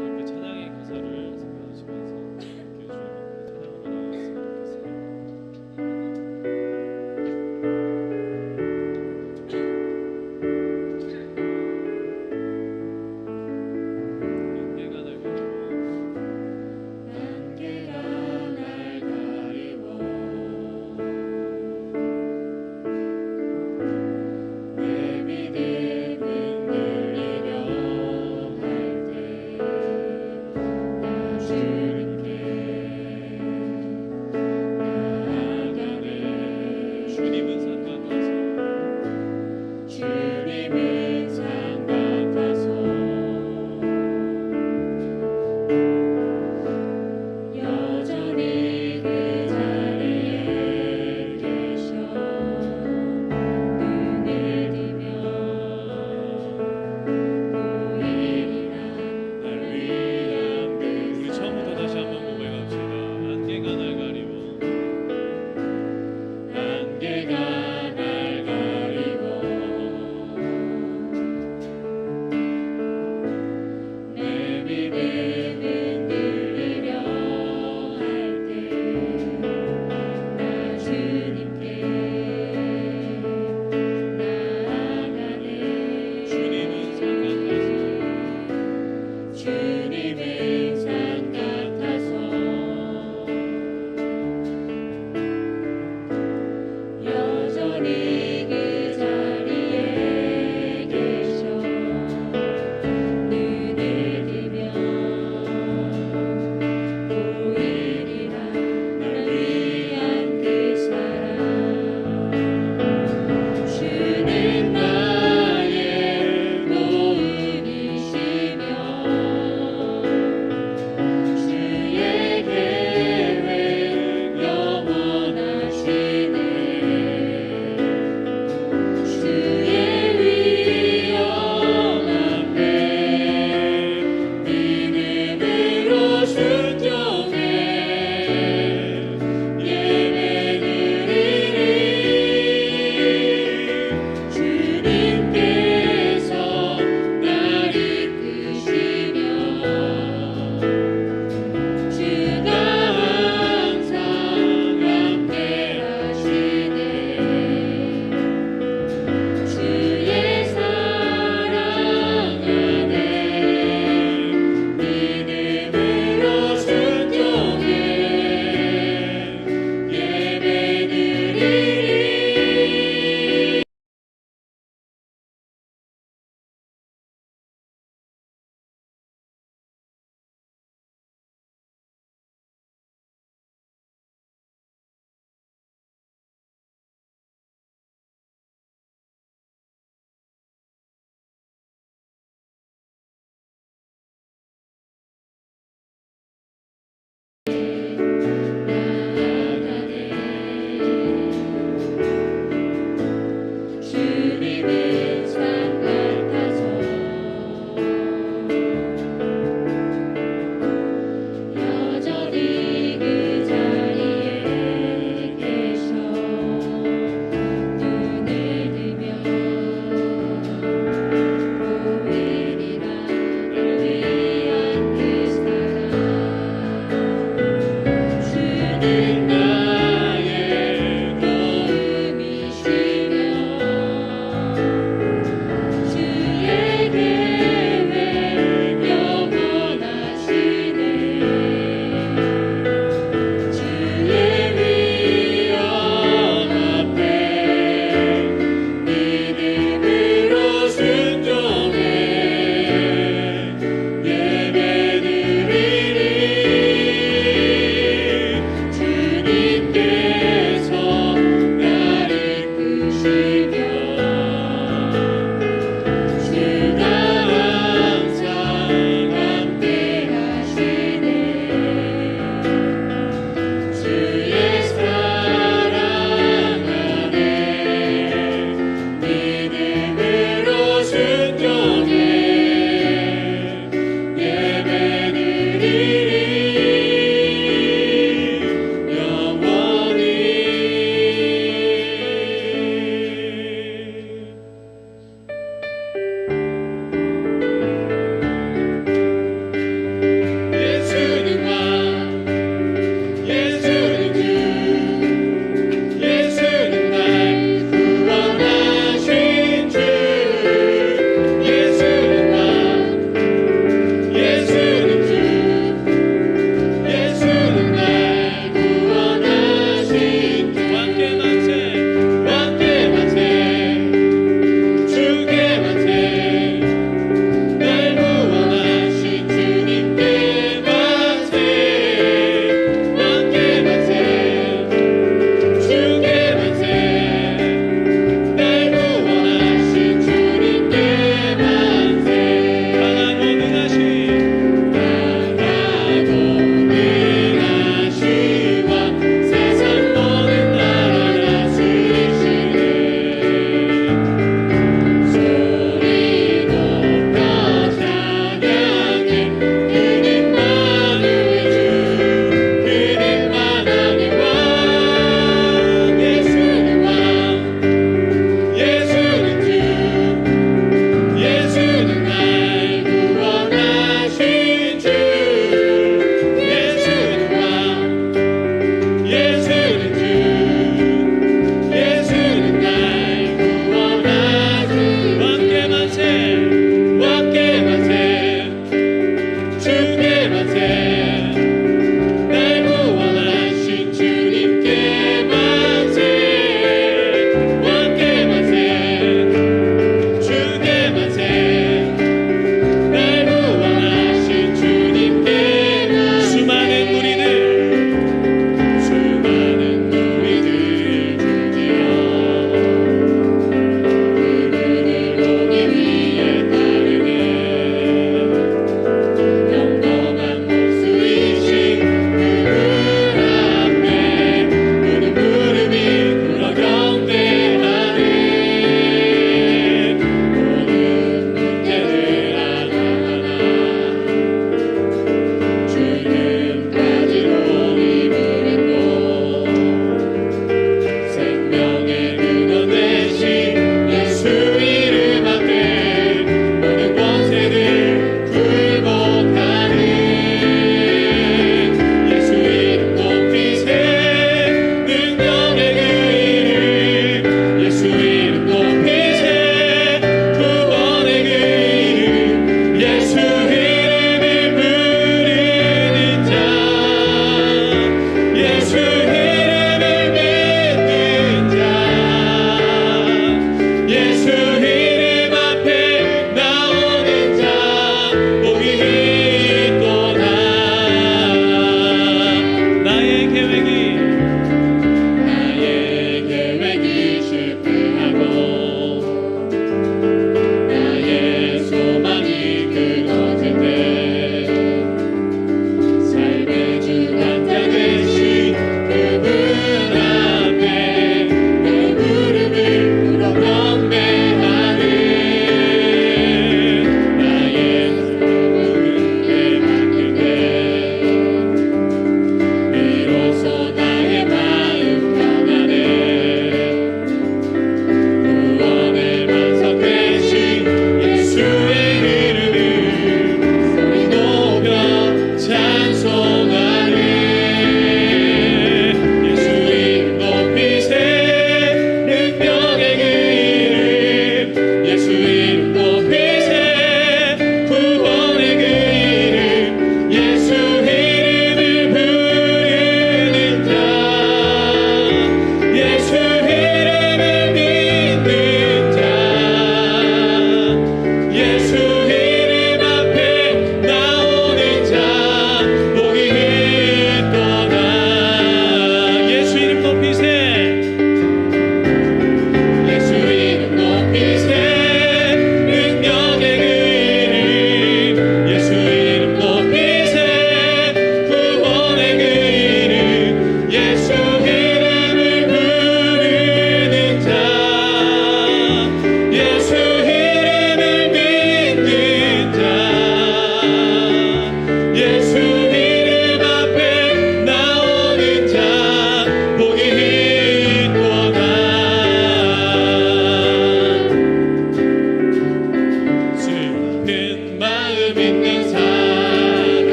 함께 찬양의 가사를 생각하시면서 함께 주님을 찬양하며 나아갔으면 좋겠습니다. 안개가 날 가리고 안개가 날 가리워 내 믿음은 흔들리려 할 때 나 주님께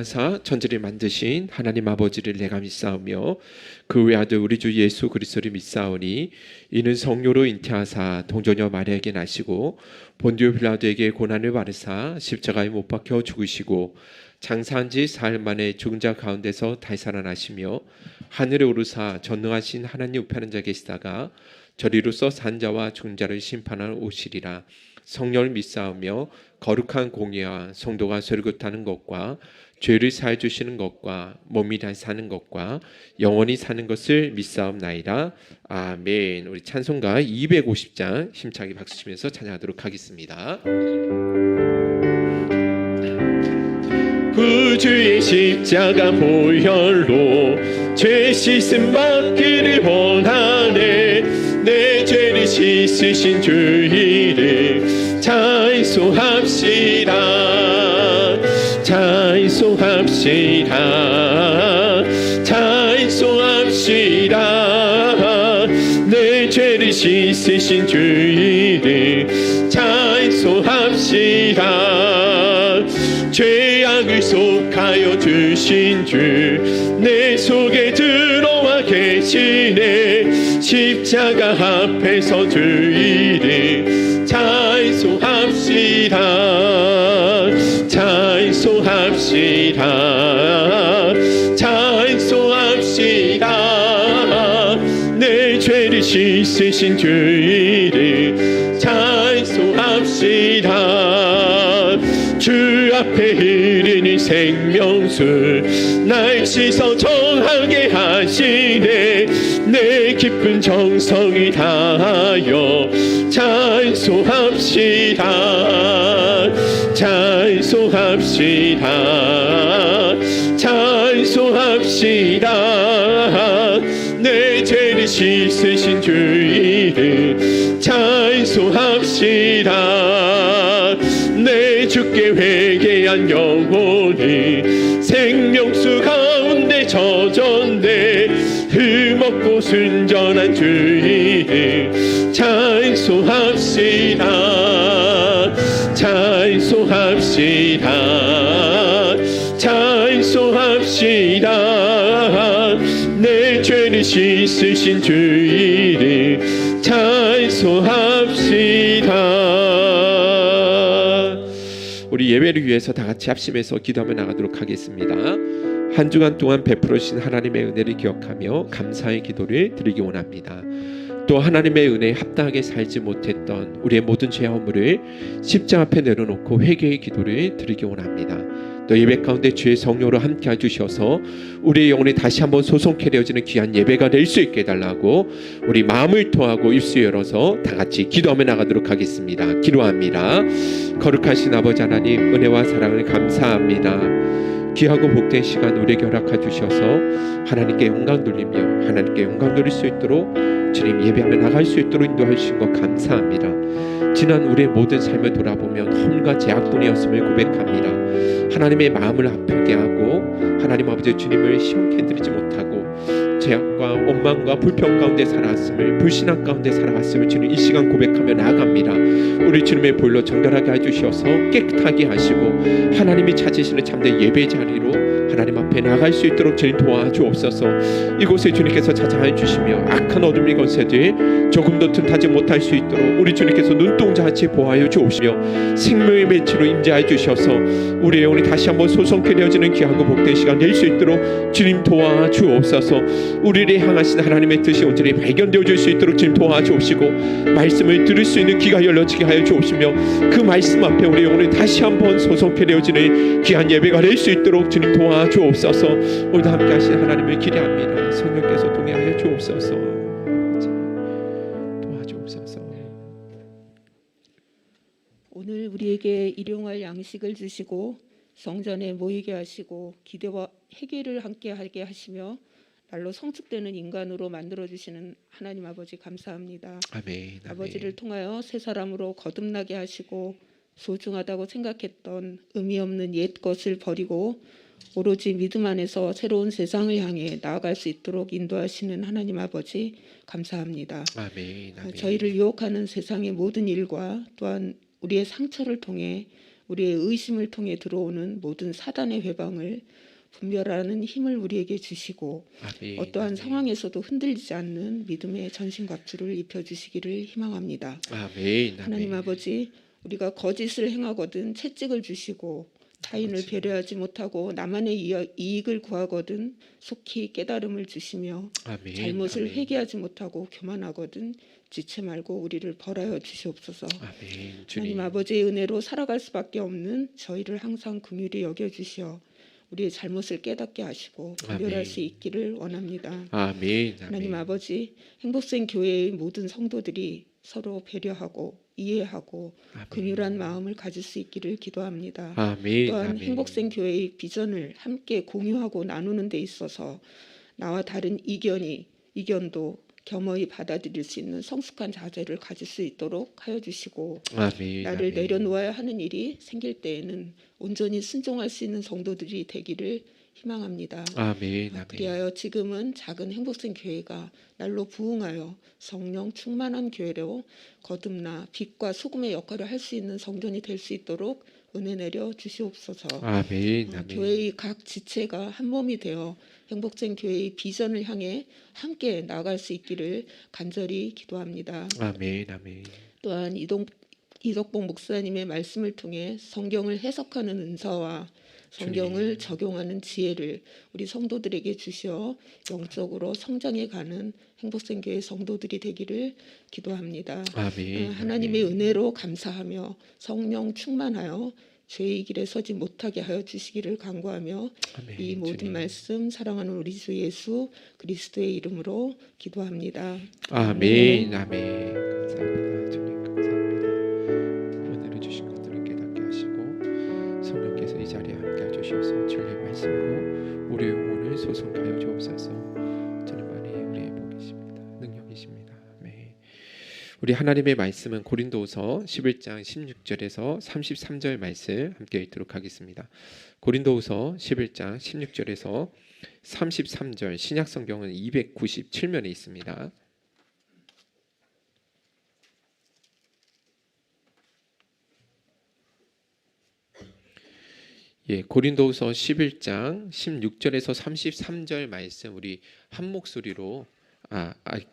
인도하사 천지를 만드신 하나님 아버지를 내가 믿사오며 그 외아들 우리 주 예수 그리스도를 믿사오니 이는 성령으로 잉태하사 동정녀 마리아에게 나시고 본디오 빌라도에게 고난을 받으사 십자가에 못 박혀 죽으시고 장사한 지 사흘 만에 죽은 자 가운데서 다시 살아나시며 하늘에 오르사 전능하신 하나님 우편한 자 계시다가 저리로서 산 자와 죽은 자를 심판하러 오시리라. 성령을 믿사오며 거룩한 공예와 성도가 설교하는 것과 죄를 사해 주시는 것과 몸이 다시 사는 것과 영원히 사는 것을 믿사옵나이다. 아멘. 우리 찬송가 250장 힘차게 박수 치면서 찬양하도록 하겠습니다. 구주의 십자가 보혈로 죄 씻음 받기를 원하네. 내 죄를 씻으신 주 이름 찬송합시다. 찬송합시다. 찬송합시다. 내 죄를 씻으신 주 이름 찬송합시다. 죄악을 속하여 주신 주 내 속에 들어와 계시네. 십자가 앞에서 주 이름 찬송합시다. 찬송합시다. 찬송합시다. 내 죄를 씻으신 주 이름 찬송합시다. 주 앞에 흐르는 생명수 날 씻어 정하게 하시네. 내 깊은 정성이 다하여 찬송합시다. 찬송합시다. 찬송합시다. 내 죄를 씻으신 주 이름 찬송합시다. 내 주께 회개한 영혼이 생명수 가운데 젖었네. 흠없고 순전한 주 이름 찬송합시다. 찬송합시다. 찬송합시다. 내 죄를 씻으신 주 이름 찬송합시다. 우리 예배를 위해서 다 같이 합심해서 기도하며 나가도록 하겠습니다. 한 주간 동안 베풀어 주신 하나님의 은혜를 기억하며 감사의 기도를 드리기 원합니다. 또 하나님의 은혜에 합당하게 살지 못했던 우리의 모든 죄와 허물을 십자가 앞에 내려놓고 회개의 기도를 드리기 원합니다. 또 예배 가운데 주의 성령으로 함께 해주셔서 우리의 영혼이 다시 한번 소송케 되어지는 귀한 예배가 될 수 있게 해달라고 우리 마음을 통하고 입술 열어서 다 같이 기도하며 나가도록 하겠습니다. 기도합니다. 거룩하신 아버지 하나님, 은혜와 사랑을 감사합니다. 귀하고 복된 시간 우리에게 허락해 주셔서 하나님께 영광 돌리며 하나님께 영광 돌릴 수 있도록 주님 예배하며 나갈 수 있도록 인도해 주신 것 감사합니다. 지난 우리의 모든 삶을 돌아보면 험과 죄악뿐이었음을 고백합니다. 하나님의 마음을 아프게 하고 하나님 아버지 주님을 시험케 드리지 못하고 죄악과 원망과 불평 가운데 살아왔음을, 불신앙 가운데 살아왔음을 주님 이 시간 고백하며 나아갑니다. 우리 주님의 보혈로 정결하게 해주셔서 깨끗하게 하시고 하나님이 찾으시는 참된 예배 자리로 하나님 앞에 나갈 수 있도록 주님 도와주옵소서. 이곳에 주님께서 찾아와 주시며 악한 어둠이 거세되 조금도 틈타지 못할 수 있도록 우리 주님께서 눈동자같이 보하여 주옵시며 생명의 멘치로 임재하여 주셔서 우리의 영혼이 다시 한번 소성케 되어지는 귀하고 복된 시간 될 수 있도록 주님 도와주옵소서. 우리를 향하신 하나님의 뜻이 온전히 발견되어 줄 수 있도록 주님 도와주옵시고 말씀을 들을 수 있는 귀가 열려지게 하여 주옵시며 그 말씀 앞에 우리 영혼이 다시 한번 소성케 되어지는 귀한 예배가 될 수 있도록 주님 도와주옵소서. 오늘도 함께 하신 하나님을 기대합니다. 성령께서 동행하여 주옵소서. 도와주옵소서. 오늘 우리에게 일용할 양식을 주시고 성전에 모이게 하시고 기대와 회개를 함께하게 하시며 날로 성숙되는 인간으로 만들어주시는 하나님 아버지 감사합니다. 아멘. 아버지를 통하여 새 사람으로 거듭나게 하시고 소중하다고 생각했던 의미 없는 옛 것을 버리고 오로지 믿음 안에서 새로운 세상을 향해 나아갈 수 있도록 인도하시는 하나님 아버지 감사합니다. 아멘. 아멘. 저희를 유혹하는 세상의 모든 일과 또한 우리의 상처를 통해 우리의 의심을 통해 들어오는 모든 사단의 회방을 분별하는 힘을 우리에게 주시고 아멘. 어떠한 아멘. 상황에서도 흔들리지 않는 믿음의 전신갑주를 입혀주시기를 희망합니다. 아멘. 하나님 아멘. 아버지, 우리가 거짓을 행하거든 채찍을 주시고 타인을 그렇지. 배려하지 못하고 나만의 이익을 구하거든 속히 깨달음을 주시며 아멘. 잘못을 아멘. 회개하지 못하고 교만하거든 지체 말고 우리를 벌하여 주시옵소서. 아멘. 주님. 하나님 아버지의 은혜로 살아갈 수밖에 없는 저희를 항상 긍휼히 여겨주시어 우리의 잘못을 깨닫게 하시고 분별할 아멘. 수 있기를 원합니다. 아멘. 하나님 아멘. 아버지, 행복생 교회의 모든 성도들이 서로 배려하고 이해하고 아멘. 긍휼한 마음을 가질 수 있기를 기도합니다. 아멘. 또한 아멘. 행복생 교회의 비전을 함께 공유하고 나누는 데 있어서 나와 다른 이견도 겸허히 받아들일 수 있는 성숙한 자세를 가질 수 있도록 하여 주시고 아멘. 나를 아멘. 내려놓아야 하는 일이 생길 때에는 온전히 순종할 수 있는 성도들이 되기를 희망합니다. 아멘. 아멘. 그리하여 지금은 작은 행복생 교회가 날로 부흥하여 성령 충만한 교회로 거듭나 빛과 소금의 역할을 할 수 있는 성전이 될 수 있도록 은혜 내려 주시옵소서. 아멘. 아멘. 교회의 각 지체가 한 몸이 되어 행복생 교회의 비전을 향해 함께 나아갈 수 있기를 간절히 기도합니다. 아멘. 아멘. 또한 이덕봉 목사님의 말씀을 통해 성경을 해석하는 은사와 성경을 주님. 적용하는 지혜를 우리 성도들에게 주시어 영적으로 성장해 가는 행복생교회 성도들이 되기를 기도합니다. 아멘. 하나님의 아멘. 은혜로 감사하며 성령 충만하여 죄의 길에 서지 못하게 하여 주시기를 간구하며 아멘. 이 모든 주님. 말씀 사랑하는 우리 주 예수 그리스도의 이름으로 기도합니다. 아멘. 아멘. 감사합니다. 주님 감사합니다. 은혜를 주신 것들을 깨닫게 하시고 성령께서 이 자리에 함께 해주셔서 주의 말씀으로 우리의 영혼을 소성하여 주옵소서. 주님만이 우리의 복이십니다. 능력이십니다. 아멘. 우리 하나님의 말씀은 고린도후서 11장 16절에서 33절 말씀 함께 읽도록 하겠습니다. 고린도후서 11장 16절에서 33절 신약 성경은 297면에 있습니다. 예, 고린도후서 11장 16절에서 33절 말씀 우리 한 목소리로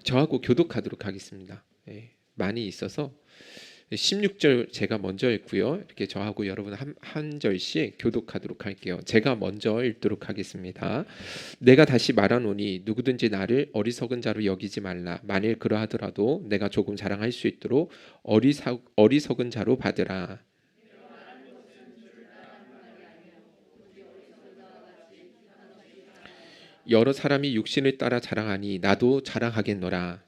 저하고 교독하도록 하겠습니다. 예, 많이 있어서 16절 제가 먼저 읽고요. 이렇게 저하고 여러분 한 절씩 교독하도록 할게요. 제가 먼저 읽도록 하겠습니다. 내가 다시 말하노니 누구든지 나를 어리석은 자로 여기지 말라. 만일 그러하더라도 내가 조금 자랑할 수 있도록 어리석은 자로 받으라. 여러 사람이 육신을 따라 자랑하니 나도 자랑하겠노라.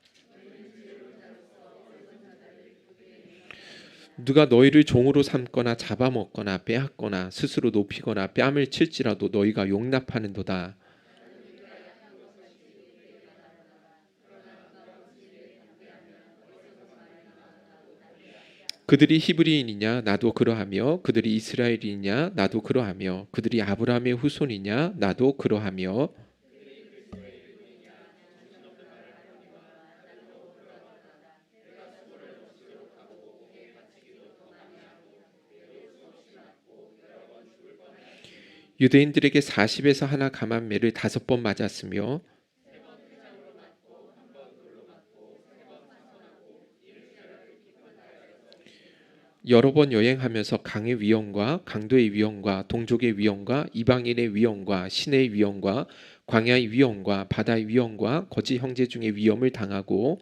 누가 너희를 종으로 삼거나 잡아먹거나 빼앗거나 스스로 높이거나 뺨을 칠지라도 너희가 용납하는도다. 그들이 히브리인이냐 나도 그러하며 그들이 이스라엘이냐 나도 그러하며 그들이 아브라함의 후손이냐 나도 그러하며 유대인들에게 40에서 하나 감한 매를 5번 맞았으며 여러 번 여행하면서 강의 위험과 강도의 위험과 동족의 위험과 이방인의 위험과 신의 위험과 광야의 위험과 바다의 위험과 거짓 형제 중의 위험을 당하고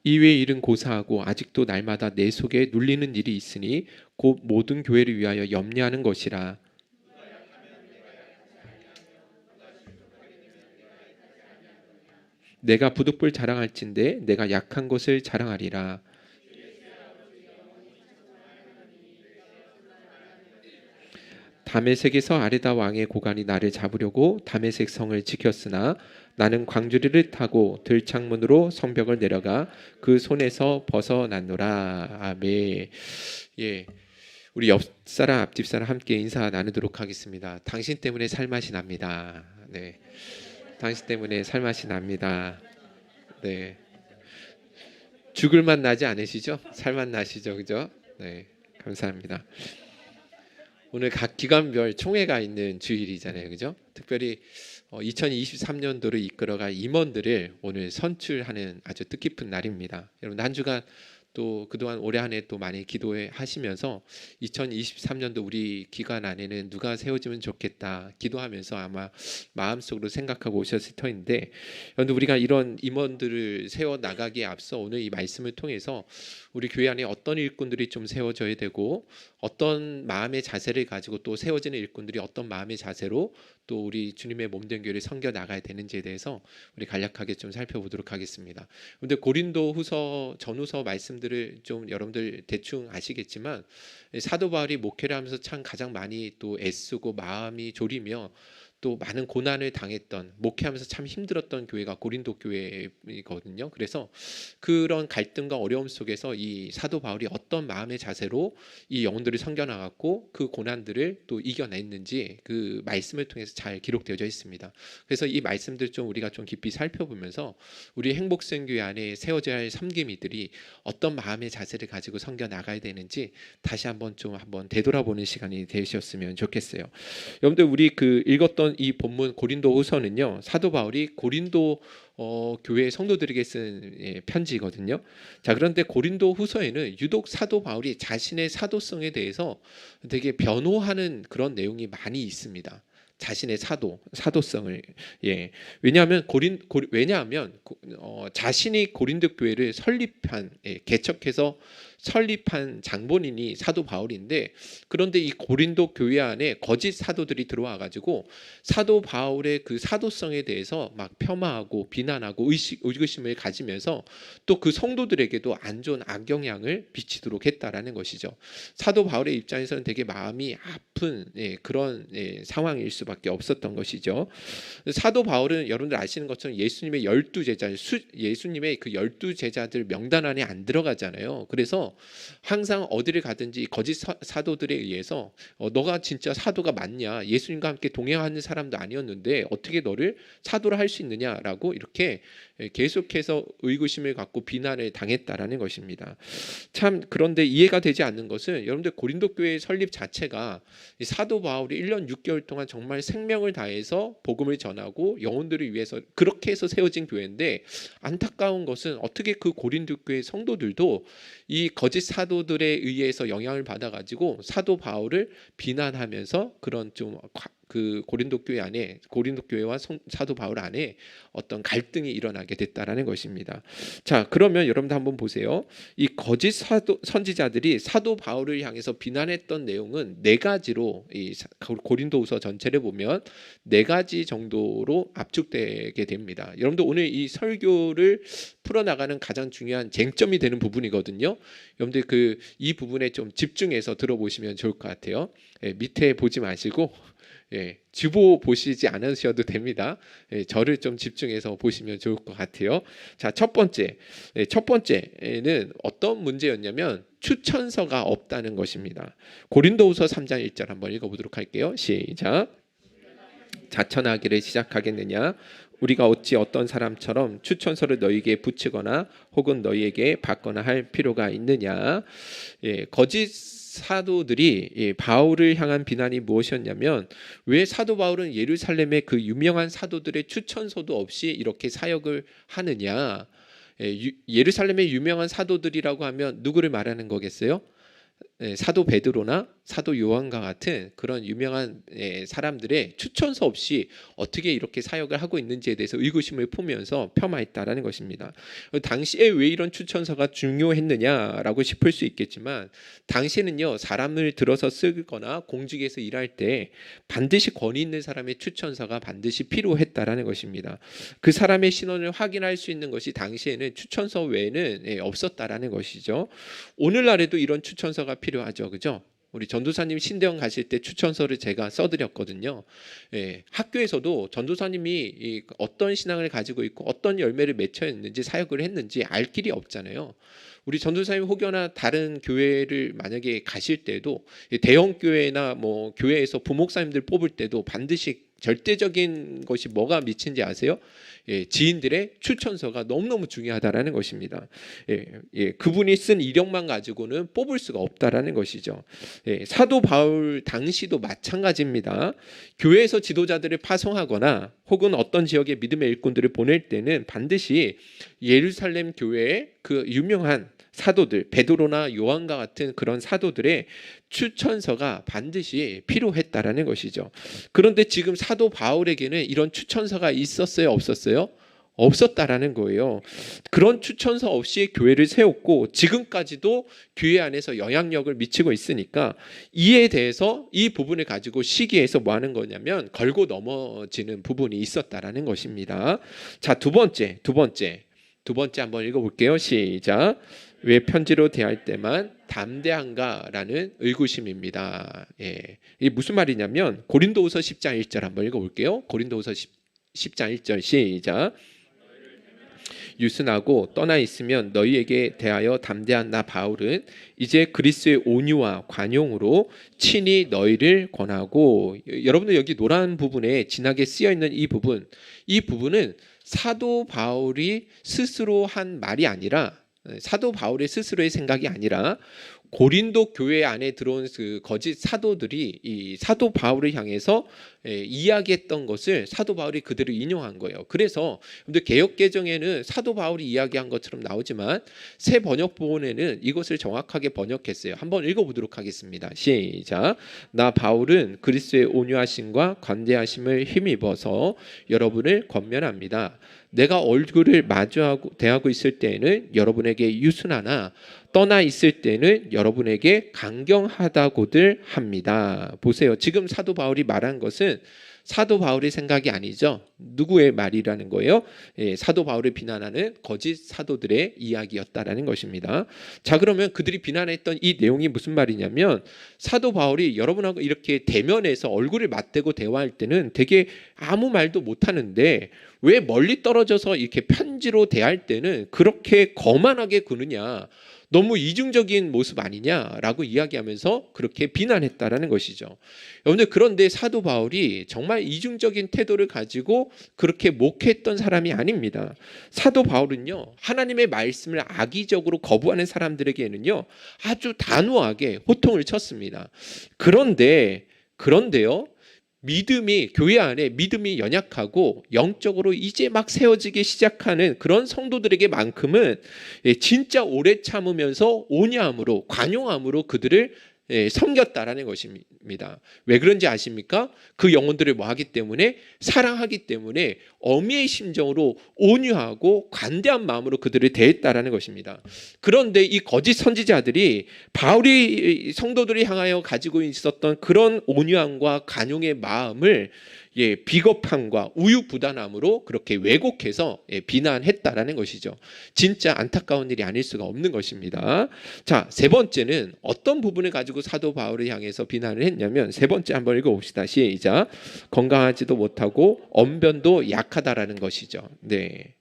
이외의 일은 고사하고 아직도 날마다 내 속에 눌리는 일이 있으니 곧 모든 교회를 위하여 염려하는 것이라. 내가 부득불 자랑할진대 내가 약한 것을 자랑하리라. 다메섹에서 아레다 왕의 고관이 나를 잡으려고 다메섹 성을 지켰으나 나는 광주리를 타고 들창문으로 성벽을 내려가 그 손에서 벗어났노라. 아멘. 예, 우리 옆사람 앞집사람 함께 인사 나누도록 하겠습니다. 당신 때문에 살맛이 납니다. 네, 당신 때문에 살맛이 납니다. 네, 죽을 맛 나지 않으시죠? 살맛 나시죠, 그죠? 네, 감사합니다. 오늘 각 기관별 총회가 있는 주일이잖아요, 그죠? 특별히 2023년도를 이끌어갈 임원들을 오늘 선출하는 아주 뜻깊은 날입니다. 여러분 한 주간 또 그동안 올해 한 해 또 많이 기도하시면서 2023년도 우리 기관 안에는 누가 세워지면 좋겠다 기도하면서 아마 마음속으로 생각하고 오셨을 터인데, 그런데 우리가 이런 임원들을 세워 나가기에 앞서 오늘 이 말씀을 통해서 우리 교회 안에 어떤 일꾼들이 좀 세워져야 되고 어떤 마음의 자세를 가지고 또 세워지는 일꾼들이 어떤 마음의 자세로 또 우리 주님의 몸된 교회를 섬겨 나가야 되는지에 대해서 우리 간략하게 좀 살펴보도록 하겠습니다. 그런데 고린도후서 전후서 말씀들을 좀 여러분들 대충 아시겠지만 사도 바울이 목회를 하면서 참 가장 많이 또 애쓰고 마음이 졸이며 또 많은 고난을 당했던, 목회하면서 참 힘들었던 교회가 고린도 교회이거든요. 그래서 그런 갈등과 어려움 속에서 이 사도 바울이 어떤 마음의 자세로 이 영혼들을 섬겨 나갔고 그 고난들을 또 이겨냈는지 그 말씀을 통해서 잘 기록되어져 있습니다. 그래서 이 말씀들 좀 우리가 좀 깊이 살펴보면서 우리 행복생교회 안에 세워져야 할 섬김이들이 어떤 마음의 자세를 가지고 섬겨 나가야 되는지 다시 한번 되돌아보는 시간이 되셨으면 좋겠어요. 여러분들 우리 그 읽었던 이 본문 고린도후서는요, 사도 바울이 고린도 교회 성도들에게 쓴 편지거든요. 자, 그런데 고린도후서에는 유독 사도 바울이 자신의 사도성에 대해서 되게 변호하는 그런 내용이 많이 있습니다. 자신의 사도성을 왜냐하면 자신이 고린도 교회를 개척해서 설립한 장본인이 사도 바울인데, 그런데 이 고린도 교회 안에 거짓 사도들이 들어와 가지고 사도 바울의 그 사도성에 대해서 막 폄하하고 비난하고 의구심을 가지면서 또 그 성도들에게도 안 좋은 악영향을 비치도록 했다라는 것이죠. 사도 바울의 입장에서는 되게 마음이 아픈 그런 상황일 수밖에 없었던 것이죠. 사도 바울은 여러분들 아시는 것처럼 예수님의 12제자, 예수님의 그 12제자들 명단 안에 안 들어가잖아요. 그래서 항상 어디를 가든지 거짓 사도들에 의해서 너가 진짜 사도가 맞냐, 예수님과 함께 동행하는 사람도 아니었는데 어떻게 너를 사도로 할 수 있느냐라고 이렇게 계속해서 의구심을 갖고 비난을 당했다라는 것입니다. 참 그런데 이해가 되지 않는 것은 여러분들 고린도 교회의 설립 자체가 사도 바울이 1년 6개월 동안 정말 생명을 다해서 복음을 전하고 영혼들을 위해서 그렇게 해서 세워진 교회인데, 안타까운 것은 어떻게 그 고린도 교회 성도들도 이 거짓 사도들에 의해서 영향을 받아가지고 사도 바울을 비난하면서 그런 좀 그 고린도 교회와 사도 바울 안에 어떤 갈등이 일어나게 됐다라는 것입니다. 자, 그러면 여러분들 한번 보세요. 이 거짓 선지자들이 사도 바울을 향해서 비난했던 내용은 네 가지로, 이 고린도후서 전체를 보면 네 가지 정도로 압축되게 됩니다. 여러분들 오늘 이 설교를 풀어나가는 가장 중요한 쟁점이 되는 부분이거든요. 여러분들 이 부분에 좀 집중해서 들어보시면 좋을 것 같아요. 밑에 보지 마시고 주보 보시지 않으셔도 됩니다. 저를 좀 집중해서 보시면 좋을 것 같아요. 자, 첫 번째는 어떤 문제였냐면 추천서가 없다는 것입니다. 고린도후서 3장 1절 한번 읽어보도록 할게요. 시작. 자천하기를 시작하겠느냐? 우리가 어찌 어떤 사람처럼 추천서를 너희에게 붙이거나 혹은 너희에게 받거나 할 필요가 있느냐? 거짓 사도들이 바울을 향한 비난이 무엇이었냐면, 왜 사도 바울은 예루살렘의 그 유명한 사도들의 추천서도 없이 이렇게 사역을 하느냐? 예루살렘의 유명한 사도들이라고 하면 누구를 말하는 거겠어요? 사도 베드로나 사도 요한과 같은 그런 유명한 사람들의 추천서 없이 어떻게 이렇게 사역을 하고 있는지에 대해서 의구심을 품으면서 폄하했다라는 것입니다. 당시에 왜 이런 추천서가 중요했느냐라고 싶을 수 있겠지만, 당시에는요, 사람을 들어서 쓰거나 공직에서 일할 때 반드시 권위 있는 사람의 추천서가 반드시 필요했다라는 것입니다. 그 사람의 신원을 확인할 수 있는 것이 당시에는 추천서 외에는 없었다라는 것이죠. 오늘날에도 이런 추천서가 필요하죠, 그죠? 우리 전도사님 신대원 가실 때 추천서를 제가 써드렸거든요. 학교에서도 전도사님이 어떤 신앙을 가지고 있고 어떤 열매를 맺혀있는지 사역을 했는지 알 길이 없잖아요. 우리 전도사님 혹여나 다른 교회를 만약에 가실 때도 대형 교회나 뭐 교회에서 부목사님들 뽑을 때도 반드시 절대적인 것이 뭐가 미친지 아세요? 지인들의 추천서가 너무너무 중요하다라는 것입니다. 그분이 쓴 이력만 가지고는 뽑을 수가 없다라는 것이죠. 사도 바울 당시도 마찬가지입니다. 교회에서 지도자들을 파송하거나 혹은 어떤 지역에 믿음의 일꾼들을 보낼 때는 반드시 예루살렘 교회의 그 유명한 사도들, 베드로나 요한과 같은 그런 사도들의 추천서가 반드시 필요했다라는 것이죠. 그런데 지금 사도 바울에게는 이런 추천서가 있었어요, 없었어요? 없었다라는 거예요. 그런 추천서 없이 교회를 세웠고 지금까지도 교회 안에서 영향력을 미치고 있으니까 이에 대해서 이 부분을 가지고 시기에서 뭐 하는 거냐면 걸고 넘어지는 부분이 있었다라는 것입니다. 자, 두 번째 한번 읽어볼게요. 시작. 왜 편지로 대할 때만 담대한가라는 의구심입니다. 이게 무슨 말이냐면 고린도후서 10장 1절 한번 읽어볼게요. 고린도후서 10장 1절 시작. 유순하고 떠나 있으면 너희에게 대하여 담대한 나 바울은 이제 그리스도의 온유와 관용으로 친히 너희를 권하고. 여러분들 여기 노란 부분에 진하게 쓰여 있는 이 부분은 사도 바울이 스스로 한 말이 아니라, 사도 바울의 스스로의 생각이 아니라 고린도 교회 안에 들어온 그 거짓 사도들이 이 사도 바울을 향해서 이야기했던 것을 사도 바울이 그대로 인용한 거예요. 그래서 개역 개정에는 사도 바울이 이야기한 것처럼 나오지만 새 번역본에는 이것을 정확하게 번역했어요. 한번 읽어보도록 하겠습니다. 시작. 나 바울은 그리스도의 온유하심과 관대하심을 힘입어서 여러분을 권면합니다. 내가 얼굴을 마주하고 대하고 있을 때에는 여러분에게 유순하나 떠나 있을 때는 여러분에게 강경하다고들 합니다. 보세요. 지금 사도 바울이 말한 것은 사도 바울의 생각이 아니죠. 누구의 말이라는 거예요? 사도 바울을 비난하는 거짓 사도들의 이야기였다라는 것입니다. 자, 그러면 그들이 비난했던 이 내용이 무슨 말이냐면 사도 바울이 여러분하고 이렇게 대면해서 얼굴을 맞대고 대화할 때는 되게 아무 말도 못하는데 왜 멀리 떨어져서 이렇게 편지로 대할 때는 그렇게 거만하게 구느냐, 너무 이중적인 모습 아니냐라고 이야기하면서 그렇게 비난했다라는 것이죠. 여러분들, 그런데 사도 바울이 정말 이중적인 태도를 가지고 그렇게 목했던 사람이 아닙니다. 사도 바울은요, 하나님의 말씀을 악의적으로 거부하는 사람들에게는요 아주 단호하게 호통을 쳤습니다. 그런데요, 교회 안에 믿음이 연약하고 영적으로 이제 막 세워지기 시작하는 그런 성도들에게만큼은 진짜 오래 참으면서 온유함으로, 관용함으로 그들을 섬겼다라는 것입니다. 왜 그런지 아십니까? 그 영혼들을 뭐하기 때문에, 사랑하기 때문에 어미의 심정으로 온유하고 관대한 마음으로 그들을 대했다라는 것입니다. 그런데 이 거짓 선지자들이 바울이 성도들을 향하여 가지고 있었던 그런 온유함과 관용의 마음을 비겁함과 우유부단함으로 그렇게 왜곡해서 비난했다라는 것이죠. 진짜 안타까운 일이 아닐 수가 없는 것입니다. 자, 세 번째는 어떤 부분을 가지고 사도 바울을 향해서 비난을 했냐면, 세 번째 한번 읽어봅시다. 시작. 건강하지도 못하고 언변도 약하다라는 것이죠. 네,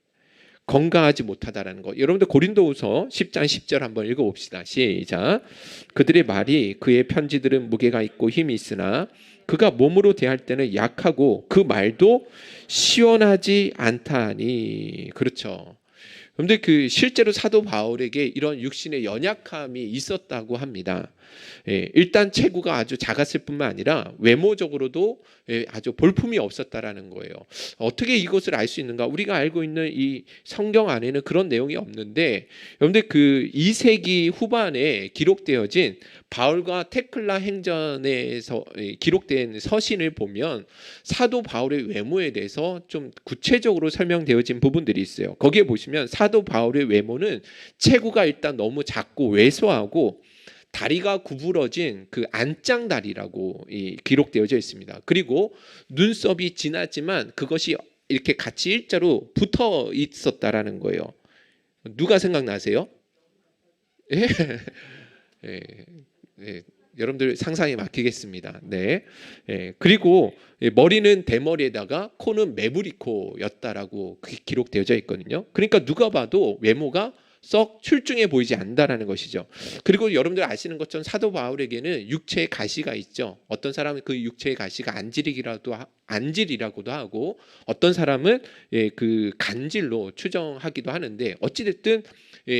건강하지 못하다라는 것. 여러분들 고린도후서 10장 10절 한번 읽어봅시다. 시작. 그들의 말이 그의 편지들은 무게가 있고 힘이 있으나 그가 몸으로 대할 때는 약하고 그 말도 시원하지 않다니. 그렇죠. 그런데 실제로 사도 바울에게 이런 육신의 연약함이 있었다고 합니다. 일단 체구가 아주 작았을 뿐만 아니라 외모적으로도 아주 볼품이 없었다라는 거예요. 어떻게 이것을 알 수 있는가? 우리가 알고 있는 이 성경 안에는 그런 내용이 없는데, 여러분들 2세기 후반에 기록되어진 바울과 테클라 행전에서 기록된 서신을 보면 사도 바울의 외모에 대해서 좀 구체적으로 설명되어진 부분들이 있어요. 거기에 보시면 사도 바울의 외모는 체구가 일단 너무 작고 왜소하고 다리가 구부러진 그 안짱다리라고 기록되어져 있습니다. 그리고 눈썹이 진하지만 그것이 이렇게 같이 일자로 붙어 있었다라는 거예요. 누가 생각나세요? 여러분들 상상에 맡기겠습니다. 네. 그리고 머리는 대머리에다가 코는 매부리 코였다라고 기록되어져 있거든요. 그러니까 누가 봐도 외모가 썩 출중해 보이지 않는다라는 것이죠. 그리고 여러분들 아시는 것처럼 사도 바울에게는 육체의 가시가 있죠. 어떤 사람은 그 육체의 가시가 안질이라고도 하고 어떤 사람은 그 간질로 추정하기도 하는데 어찌됐든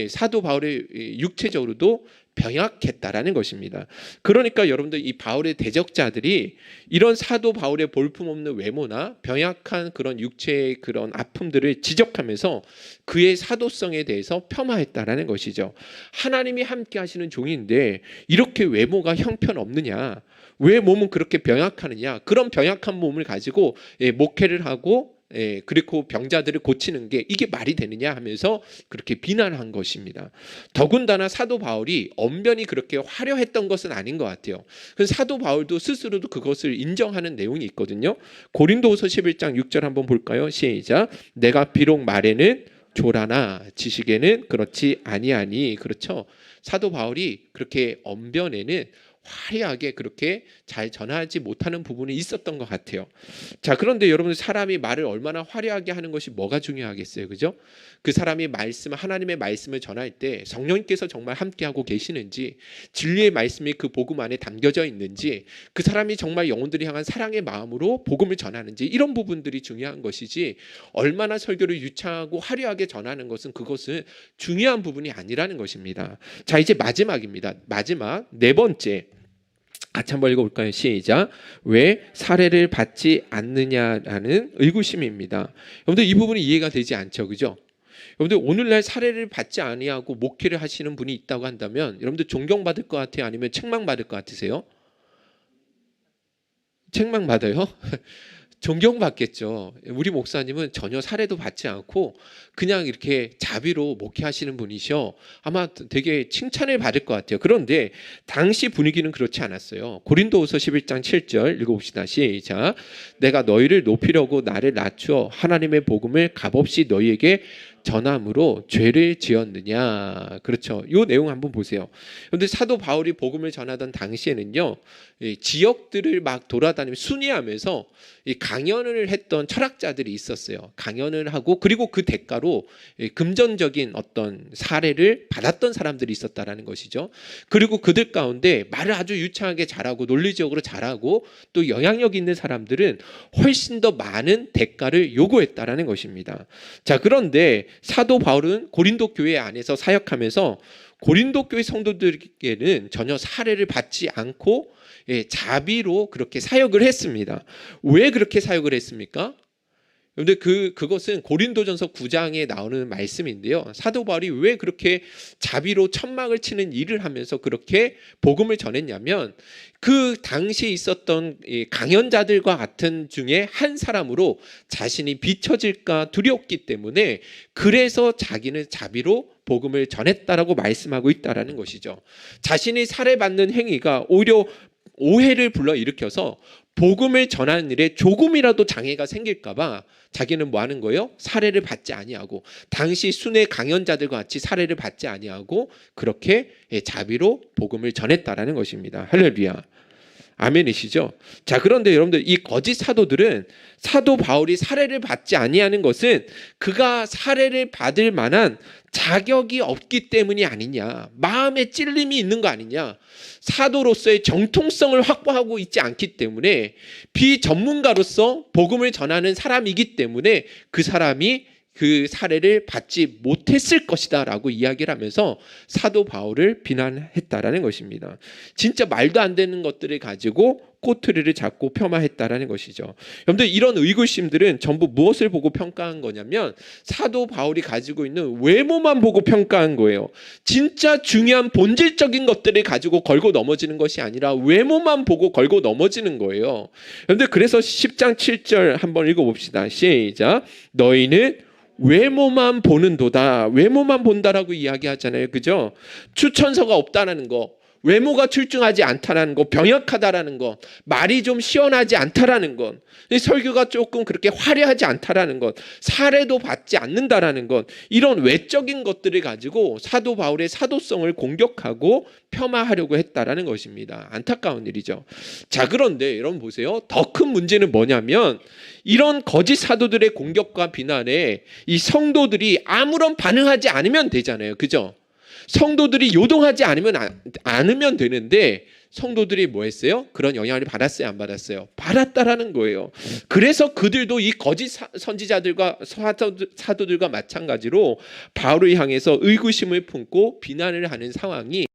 사도 바울의 육체적으로도 병약했다라는 것입니다. 그러니까 여러분들 이 바울의 대적자들이 이런 사도 바울의 볼품없는 외모나 병약한 그런 육체의 그런 아픔들을 지적하면서 그의 사도성에 대해서 폄하했다라는 것이죠. 하나님이 함께 하시는 종인데 이렇게 외모가 형편없느냐? 왜 몸은 그렇게 병약하느냐? 그런 병약한 몸을 가지고 목회를 하고 그리고 병자들을 고치는 게 이게 말이 되느냐 하면서 그렇게 비난한 것입니다. 더군다나 사도 바울이 언변이 그렇게 화려했던 것은 아닌 것 같아요. 그래서 사도 바울도 스스로도 그것을 인정하는 내용이 있거든요. 고린도후서 11장 6절 한번 볼까요? 시작. 내가 비록 말에는 조라나 지식에는 그렇지 아니하니. 그렇죠. 사도 바울이 그렇게 언변에는 화려하게 그렇게 잘 전하지 못하는 부분이 있었던 것 같아요. 자, 그런데 여러분 사람이 말을 얼마나 화려하게 하는 것이 뭐가 중요하겠어요, 그죠? 그 사람이 하나님의 말씀을 전할 때 성령님께서 정말 함께하고 계시는지, 진리의 말씀이 그 복음 안에 담겨져 있는지, 그 사람이 정말 영혼들이 향한 사랑의 마음으로 복음을 전하는지, 이런 부분들이 중요한 것이지 얼마나 설교를 유창하고 화려하게 전하는 것은 그것은 중요한 부분이 아니라는 것입니다. 자, 이제 마지막입니다. 마지막 네 번째. 같이 한번 읽어볼까요? 시작. 왜 사례를 받지 않느냐라는 의구심입니다. 여러분들 이 부분이 이해가 되지 않죠, 그죠? 여러분들 오늘날 사례를 받지 아니하고 목회를 하시는 분이 있다고 한다면 여러분들 존경받을 것 같아요? 아니면 책망받을 것 같으세요? 책망받아요? 존경받겠죠. 우리 목사님은 전혀 사례도 받지 않고 그냥 이렇게 자비로 목회하시는 분이셔. 아마 되게 칭찬을 받을 것 같아요. 그런데 당시 분위기는 그렇지 않았어요. 고린도후서 11장 7절 읽어봅시다. 시작. 내가 너희를 높이려고 나를 낮추어 하나님의 복음을 값없이 너희에게 전함으로 죄를 지었느냐. 그렇죠. 이 내용 한번 보세요. 그런데 사도 바울이 복음을 전하던 당시에는요, 지역들을 막 돌아다니며 순회하면서 강연을 했던 철학자들이 있었어요. 강연을 하고 그리고 그 대가로 금전적인 어떤 사례를 받았던 사람들이 있었다라는 것이죠. 그리고 그들 가운데 말을 아주 유창하게 잘하고 논리적으로 잘하고 또 영향력 있는 사람들은 훨씬 더 많은 대가를 요구했다라는 것입니다. 자, 그런데 사도 바울은 고린도 교회 안에서 사역하면서 고린도 교회 성도들에게는 전혀 사례를 받지 않고 자비로 그렇게 사역을 했습니다. 왜 그렇게 사역을 했습니까? 그런데 그것은 고린도전서 9장에 나오는 말씀인데요. 사도 바울이 왜 그렇게 자비로 천막을 치는 일을 하면서 그렇게 복음을 전했냐면 그 당시에 있었던 강연자들과 같은 중에 한 사람으로 자신이 비춰질까 두려웠기 때문에 그래서 자기는 자비로 복음을 전했다라고 말씀하고 있다라는 것이죠. 자신이 살해받는 행위가 오히려 오해를 불러일으켜서 복음을 전하는 일에 조금이라도 장애가 생길까 봐 자기는 뭐 하는 거예요? 사례를 받지 아니하고 당시 순회 강연자들과 같이 사례를 받지 아니하고 그렇게 자비로 복음을 전했다라는 것입니다. 할렐루야. 아멘이시죠? 자, 그런데 여러분들 이 거짓 사도들은 사도 바울이 사례를 받지 아니하는 것은 그가 사례를 받을 만한 자격이 없기 때문이 아니냐, 마음에 찔림이 있는 거 아니냐, 사도로서의 정통성을 확보하고 있지 않기 때문에 비전문가로서 복음을 전하는 사람이기 때문에 그 사람이 그 사례를 받지 못했을 것이다 라고 이야기를 하면서 사도 바울을 비난했다라는 것입니다. 진짜 말도 안 되는 것들을 가지고 꼬투리를 잡고 폄하했다라는 것이죠. 여러분들 이런 의구심들은 전부 무엇을 보고 평가한 거냐면 사도 바울이 가지고 있는 외모만 보고 평가한 거예요. 진짜 중요한 본질적인 것들을 가지고 걸고 넘어지는 것이 아니라 외모만 보고 걸고 넘어지는 거예요. 여러분들 그래서 10장 7절 한번 읽어봅시다. 시작. 너희는 외모만 보는도다. 외모만 본다라고 이야기하잖아요. 그죠? 추천서가 없다라는 거. 외모가 출중하지 않다라는 것, 병약하다라는 것, 말이 좀 시원하지 않다라는 것, 설교가 조금 그렇게 화려하지 않다라는 것, 사례도 받지 않는다라는 것, 이런 외적인 것들을 가지고 사도 바울의 사도성을 공격하고 폄하하려고 했다라는 것입니다. 안타까운 일이죠. 자, 그런데 여러분 보세요. 더 큰 문제는 뭐냐면 이런 거짓 사도들의 공격과 비난에 이 성도들이 아무런 반응하지 않으면 되잖아요. 그죠? 성도들이 요동하지 않으면 되는데 성도들이 뭐 했어요? 그런 영향을 받았어요? 안 받았어요? 받았다라는 거예요. 그래서 그들도 이 거짓 선지자들과 사도들과 마찬가지로 바울을 향해서 의구심을 품고 비난을 하는 상황이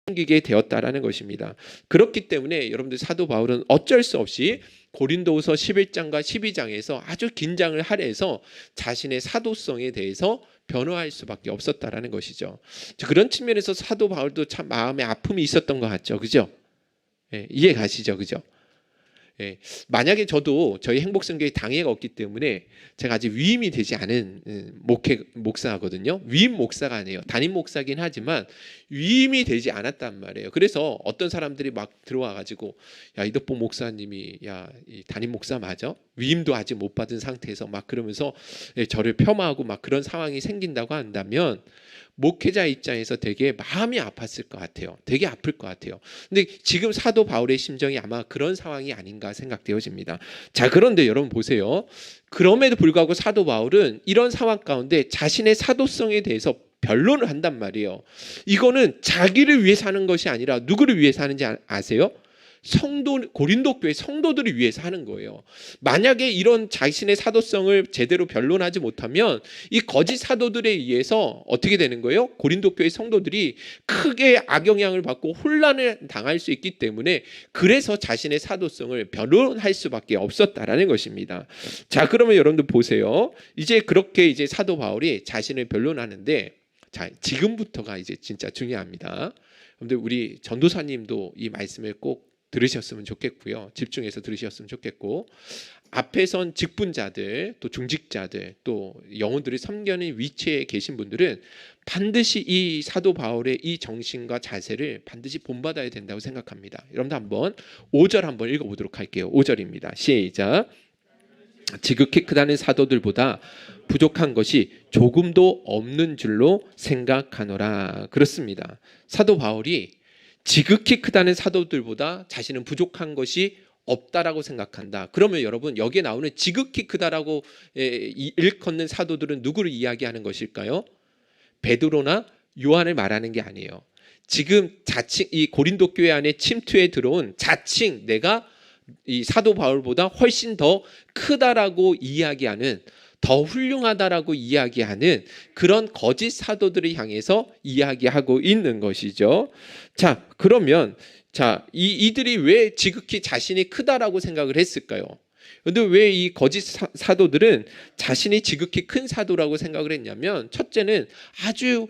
생기게 되었다라는 것입니다. 그렇기 때문에 여러분들 사도 바울은 어쩔 수 없이 고린도후서 11장과 12장에서 아주 긴장을 할애해서 자신의 사도성에 대해서 변호할 수밖에 없었다라는 것이죠. 그런 측면에서 사도 바울도 참 마음에 아픔이 있었던 것 같죠, 그죠? 예, 이해 가시죠, 그죠? 예, 만약에 저도 저희 행복성교회 당회가 없기 때문에 제가 아직 위임이 되지 않은 목사거든요. 위임 목사가 아니에요. 담임 목사긴 하지만 위임이 되지 않았단 말이에요. 그래서 어떤 사람들이 막 들어와가지고 야, 이덕봉 목사님이 이 담임 목사 맞아? 위임도 아직 못 받은 상태에서 막 그러면서 저를 폄하하고 막 그런 상황이 생긴다고 한다면 목회자 입장에서 되게 마음이 아팠을 것 같아요. 되게 아플 것 같아요. 근데 지금 사도 바울의 심정이 아마 그런 상황이 아닌가 생각되어집니다. 자, 그런데 여러분 보세요. 그럼에도 불구하고 사도 바울은 이런 상황 가운데 자신의 사도성에 대해서 변론을 한단 말이에요. 이거는 자기를 위해 사는 것이 아니라 누구를 위해 사는지 아세요? 고린도 교회 성도들을 위해서 하는 거예요. 만약에 이런 자신의 사도성을 제대로 변론하지 못하면 이 거짓 사도들에 의해서 어떻게 되는 거예요? 고린도 교회 성도들이 크게 악영향을 받고 혼란을 당할 수 있기 때문에 그래서 자신의 사도성을 변론할 수밖에 없었다라는 것입니다. 자, 그러면 여러분들 보세요. 이제 그렇게 이제 사도 바울이 자신을 변론하는데, 자, 지금부터가 이제 진짜 중요합니다. 여러분들 우리 전도사님도 이 말씀을 꼭 들으셨으면 좋겠고요. 집중해서 들으셨으면 좋겠고, 앞에 선 직분자들, 또 중직자들, 또 영혼들이 섬기는 위치에 계신 분들은 반드시 이 사도 바울의 이 정신과 자세를 반드시 본받아야 된다고 생각합니다. 여러분들 한번 5절 한번 읽어보도록 할게요. 5절입니다. 시작. 지극히 크다는 사도들보다 부족한 것이 조금도 없는 줄로 생각하노라. 그렇습니다. 사도 바울이 지극히 크다는 사도들보다 자신은 부족한 것이 없다라고 생각한다. 그러면 여러분 여기에 나오는 지극히 크다라고 일컫는 사도들은 누구를 이야기하는 것일까요? 베드로나 요한을 말하는 게 아니에요. 지금 자칭 이 고린도 교회 안에 침투해 들어온 자칭 내가 이 사도 바울보다 훨씬 더 크다라고 이야기하는, 더 훌륭하다라고 이야기하는 그런 거짓 사도들을 향해서 이야기하고 있는 것이죠. 자, 그러면 이들이 왜 지극히 자신이 크다라고 생각을 했을까요? 그런데 왜 이 거짓 사도들은 자신이 지극히 큰 사도라고 생각을 했냐면, 첫째는 아주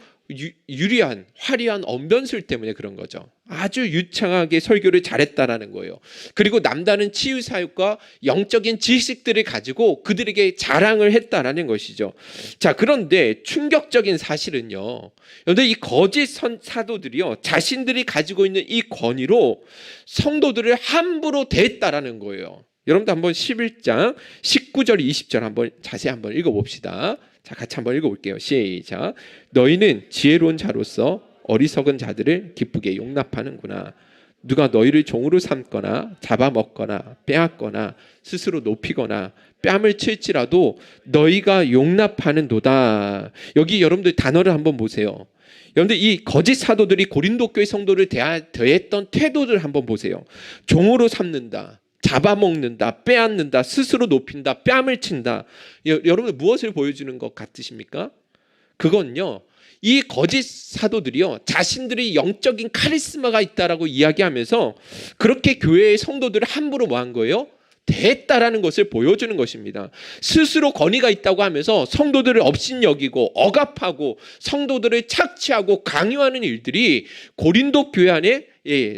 유리한 화려한 언변술 때문에 그런 거죠. 아주 유창하게 설교를 잘했다라는 거예요. 그리고 남다른 치유 사역과 영적인 지식들을 가지고 그들에게 자랑을 했다라는 것이죠. 자, 그런데 충격적인 사실은요. 그런데 이 거짓 사도들이요, 자신들이 가지고 있는 이 권위로 성도들을 함부로 대했다라는 거예요. 여러분도 한번 11장 19절 20절 한번 자세히 한번 읽어봅시다. 자, 같이 한번 읽어볼게요. 시작. 너희는 지혜로운 자로서 어리석은 자들을 기쁘게 용납하는구나. 누가 너희를 종으로 삼거나 잡아먹거나 빼앗거나 스스로 높이거나 뺨을 칠지라도 너희가 용납하는도다. 여기 여러분들 단어를 한번 보세요. 여러분들 이 거짓 사도들이 고린도 교회 성도를 대했던 태도를 한번 보세요. 종으로 삼는다, 잡아먹는다, 빼앗는다, 스스로 높인다, 뺨을 친다. 여러분 무엇을 보여주는 것 같으십니까? 그건요, 이 거짓 사도들이요, 자신들이 영적인 카리스마가 있다라고 이야기하면서 그렇게 교회의 성도들을 함부로 뭐 한 거예요? 대했다라는 것을 보여주는 것입니다. 스스로 권위가 있다고 하면서 성도들을 업신여기고 억압하고 성도들을 착취하고 강요하는 일들이 고린도 교회 안에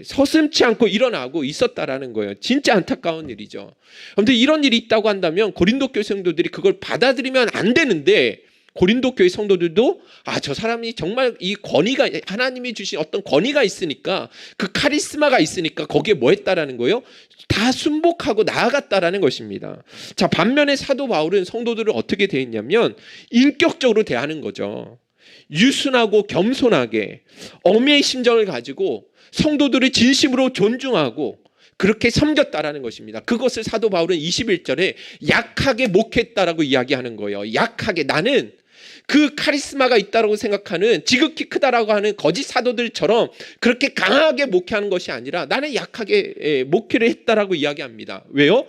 서슴지 않고 일어나고 있었다라는 거예요. 진짜 안타까운 일이죠. 그런데 이런 일이 있다고 한다면 고린도 교회 성도들이 그걸 받아들이면 안 되는데 고린도 교회 성도들도 저 사람이 정말 이 권위가, 하나님이 주신 어떤 권위가 있으니까, 그 카리스마가 있으니까 거기에 뭐 했다라는 거예요? 다 순복하고 나아갔다라는 것입니다. 자, 반면에 사도 바울은 성도들을 어떻게 대했냐면 인격적으로 대하는 거죠. 유순하고 겸손하게 어미의 심정을 가지고 성도들을 진심으로 존중하고 그렇게 섬겼다라는 것입니다. 그것을 사도 바울은 21절에 약하게 목했다라고 이야기하는 거예요. 약하게, 나는 그 카리스마가 있다고 생각하는 지극히 크다라고 하는 거짓 사도들처럼 그렇게 강하게 목회하는 것이 아니라 나는 약하게 목회를 했다라고 이야기합니다. 왜요?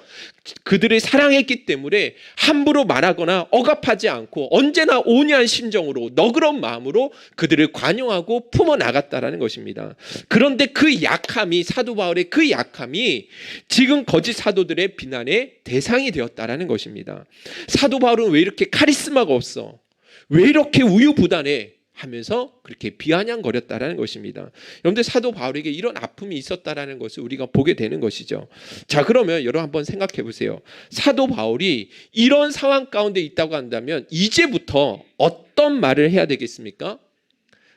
그들을 사랑했기 때문에 함부로 말하거나 억압하지 않고 언제나 온유한 심정으로 너그러운 마음으로 그들을 관용하고 품어 나갔다라는 것입니다. 그런데 그 약함이, 사도 바울의 그 약함이 지금 거짓 사도들의 비난의 대상이 되었다라는 것입니다. 사도 바울은 왜 이렇게 카리스마가 없어? 왜 이렇게 우유부단해? 하면서 그렇게 비아냥거렸다라는 것입니다. 여러분들, 사도 바울에게 이런 아픔이 있었다라는 것을 우리가 보게 되는 것이죠. 자, 그러면 여러분 한번 생각해 보세요. 사도 바울이 이런 상황 가운데 있다고 한다면 이제부터 어떤 말을 해야 되겠습니까?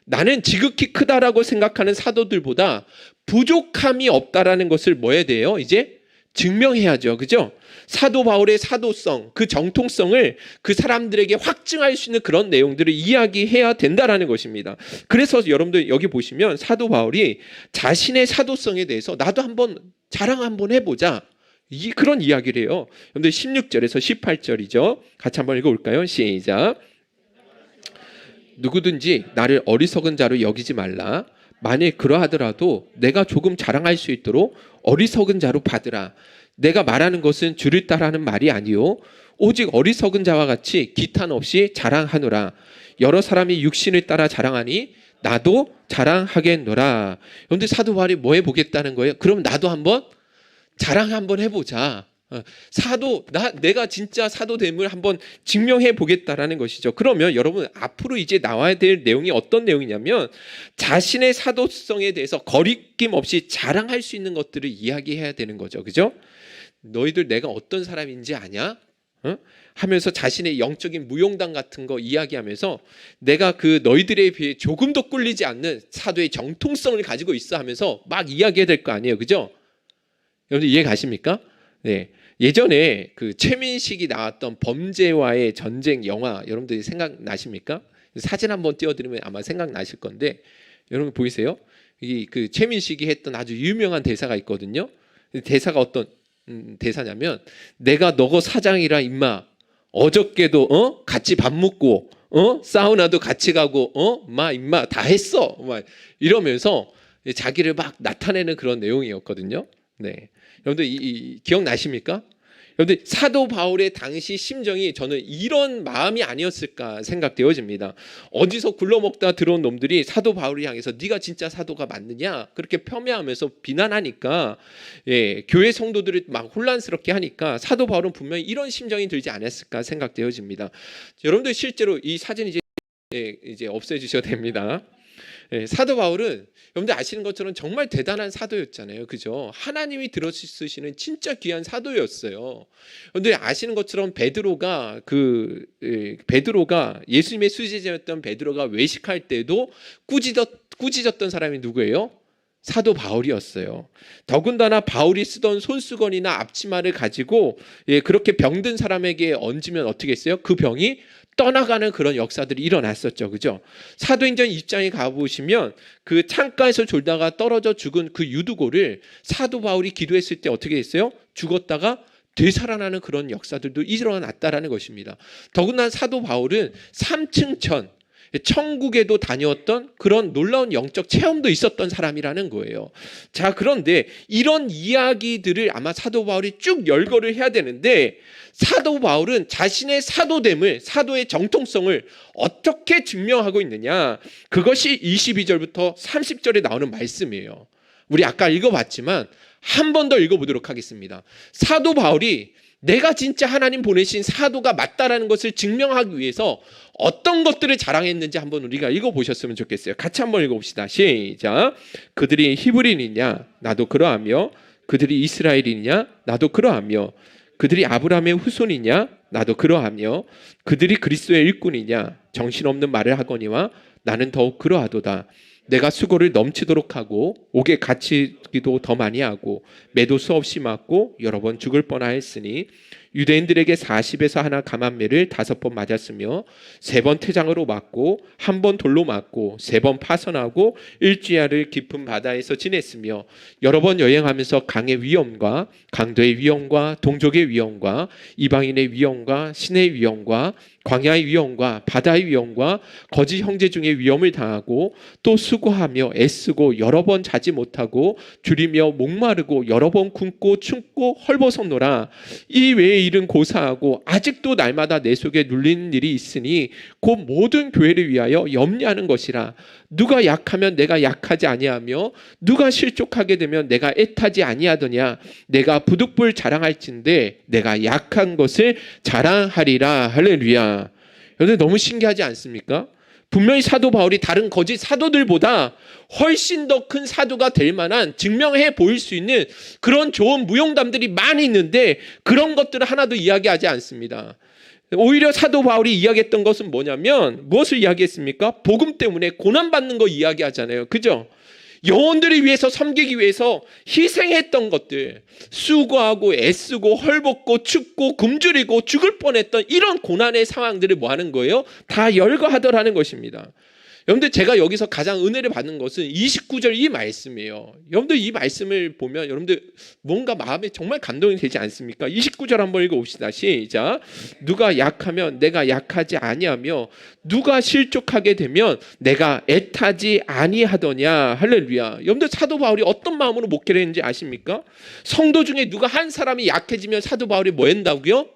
나는 지극히 크다라고 생각하는 사도들보다 부족함이 없다라는 것을 뭐 해야 돼요? 이제 증명해야죠. 그죠? 사도 바울의 사도성, 그 정통성을 그 사람들에게 확증할 수 있는 그런 내용들을 이야기해야 된다라는 것입니다. 그래서 여러분들 여기 보시면 사도 바울이 자신의 사도성에 대해서 나도 한번 자랑 한번 해보자, 그런 이야기를 해요. 여러분들 16절에서 18절이죠. 같이 한번 읽어볼까요? 시작. 누구든지 나를 어리석은 자로 여기지 말라. 만일 그러하더라도 내가 조금 자랑할 수 있도록 어리석은 자로 받으라. 내가 말하는 것은 주를 따라하는 말이 아니요 오직 어리석은 자와 같이 기탄 없이 자랑하노라. 여러 사람이 육신을 따라 자랑하니 나도 자랑하겠노라. 그런데 사도 바울이 뭐 해보겠다는 거예요? 그럼 나도 한번 자랑 한번 해보자. 내가 진짜 사도됨을 한번 증명해 보겠다라는 것이죠. 그러면 여러분, 앞으로 이제 나와야 될 내용이 어떤 내용이냐면 자신의 사도성에 대해서 거리낌 없이 자랑할 수 있는 것들을 이야기해야 되는 거죠. 그죠? 너희들 내가 어떤 사람인지 아냐? 하면서 자신의 영적인 무용담 같은 거 이야기하면서 내가 그 너희들에 비해 조금도 꿀리지 않는 사도의 정통성을 가지고 있어 하면서 막 이야기해야 될 거 아니에요. 그죠? 여러분 이해 가십니까? 네. 예전에 그 최민식이 나왔던 범죄와의 전쟁 영화 여러분들이 생각나십니까? 사진 한번 띄워드리면 아마 생각나실 건데, 여러분 보이세요? 이 그 최민식이 했던 아주 유명한 대사가 있거든요. 대사가 어떤 대사냐면, 내가 너거 사장이라 임마, 어저께도 같이 밥 먹고 사우나도 같이 가고 임마 다 했어, 막 이러면서 자기를 막 나타내는 그런 내용이었거든요. 네. 여러분들 기억나십니까? 여러분들, 사도 바울의 당시 심정이 저는 이런 마음이 아니었을까 생각되어집니다. 어디서 굴러먹다 들어온 놈들이 사도 바울을 향해서 네가 진짜 사도가 맞느냐 그렇게 폄훼하면서 비난하니까, 교회 성도들을 막 혼란스럽게 하니까 사도 바울은 분명히 이런 심정이 들지 않았을까 생각되어집니다. 여러분들 실제로 이 사진 이제 없애주셔도 됩니다. 사도 바울은 여러분들 아시는 것처럼 정말 대단한 사도였잖아요. 그죠? 하나님이 들어쓰시는 진짜 귀한 사도였어요. 그런데 아시는 것처럼 베드로가 예수님의 수제자였던 베드로가 외식할 때도 꾸짖었던 사람이 누구예요? 사도 바울이었어요. 더군다나 바울이 쓰던 손수건이나 앞치마를 가지고 그렇게 병든 사람에게 얹으면 어떻게 했어요? 그 병이 떠나가는 그런 역사들이 일어났었죠. 그죠? 사도행전 2장에 가보시면 그 창가에서 졸다가 떨어져 죽은 그 유두고를 사도 바울이 기도했을 때 어떻게 했어요? 죽었다가 되살아나는 그런 역사들도 일어났다라는 것입니다. 더군다나 사도 바울은 3층 천국에도 다녀왔던 그런 놀라운 영적 체험도 있었던 사람이라는 거예요. 자, 그런데 이런 이야기들을 아마 사도 바울이 쭉 열거를 해야 되는데, 사도 바울은 자신의 사도됨을, 사도의 정통성을 어떻게 증명하고 있느냐, 그것이 22절부터 30절에 나오는 말씀이에요. 우리 아까 읽어봤지만 한 번 더 읽어보도록 하겠습니다. 사도 바울이 내가 진짜 하나님 보내신 사도가 맞다라는 것을 증명하기 위해서 어떤 것들을 자랑했는지 한번 우리가 읽어보셨으면 좋겠어요. 같이 한번 읽어봅시다. 시작. 그들이 히브리인이냐? 나도 그러하며. 그들이 이스라엘이냐? 나도 그러하며. 그들이 아브라함의 후손이냐? 나도 그러하며 그들이 그리스도의 일꾼이냐? 정신없는 말을 하거니와 나는 더욱 그러하도다. 내가 수고를 넘치도록 하고 옥에 갇히기도 더 많이 하고 매도 수없이 맞고 여러 번 죽을 뻔하였으니 유대인들에게 40에서 하나 감한매를 5번 맞았으며 3번 태장으로 맞고 1번 돌로 맞고 3번 파선하고 일주일을 깊은 바다에서 지냈으며 여러 번 여행하면서 강의 위험과 강도의 위험과 동족의 위험과 이방인의 위험과 신의 위험과 광야의 위험과 바다의 위험과 거짓 형제 중에 위험을 당하고 또 수고하며 애쓰고 여러 번 자지 못하고 줄이며 목마르고 여러 번 굶고 춥고 헐벗었노라. 이 외의 일은 고사하고 아직도 날마다 내 속에 눌리는 일이 있으니 곧 모든 교회를 위하여 염려하는 것이라. 누가 약하면 내가 약하지 아니하며 누가 실족하게 되면 내가 애타지 아니하더냐. 내가 부득불 자랑할진대 내가 약한 것을 자랑하리라. 할렐루야. 여러분 너무 신기하지 않습니까? 분명히 사도 바울이 다른 거짓 사도들보다 훨씬 더 큰 사도가 될 만한 증명해 보일 수 있는 그런 좋은 무용담들이 많이 있는데 그런 것들을 하나도 이야기하지 않습니다. 오히려 사도 바울이 이야기했던 것은 뭐냐면 무엇을 이야기했습니까? 복음 때문에 고난받는 거 이야기하잖아요. 그죠? 영혼들을 위해서 섬기기 위해서 희생했던 것들, 수고하고 애쓰고 헐벗고 춥고 굶주리고 죽을 뻔했던 이런 고난의 상황들을 뭐 하는 거예요? 다 열거하더라는 것입니다. 여러분들 제가 여기서 가장 은혜를 받는 것은 29절 이 말씀이에요. 여러분들 이 말씀을 보면 여러분들 뭔가 마음에 정말 감동이 되지 않습니까? 29절 한번 읽어봅시다. 시작. 누가 약하면 내가 약하지 아니하며 누가 실족하게 되면 내가 애타지 아니하더냐. 할렐루야. 여러분들 사도 바울이 어떤 마음으로 목회를 했는지 아십니까? 성도 중에 누가 한 사람이 약해지면 사도 바울이 뭐 한다고요?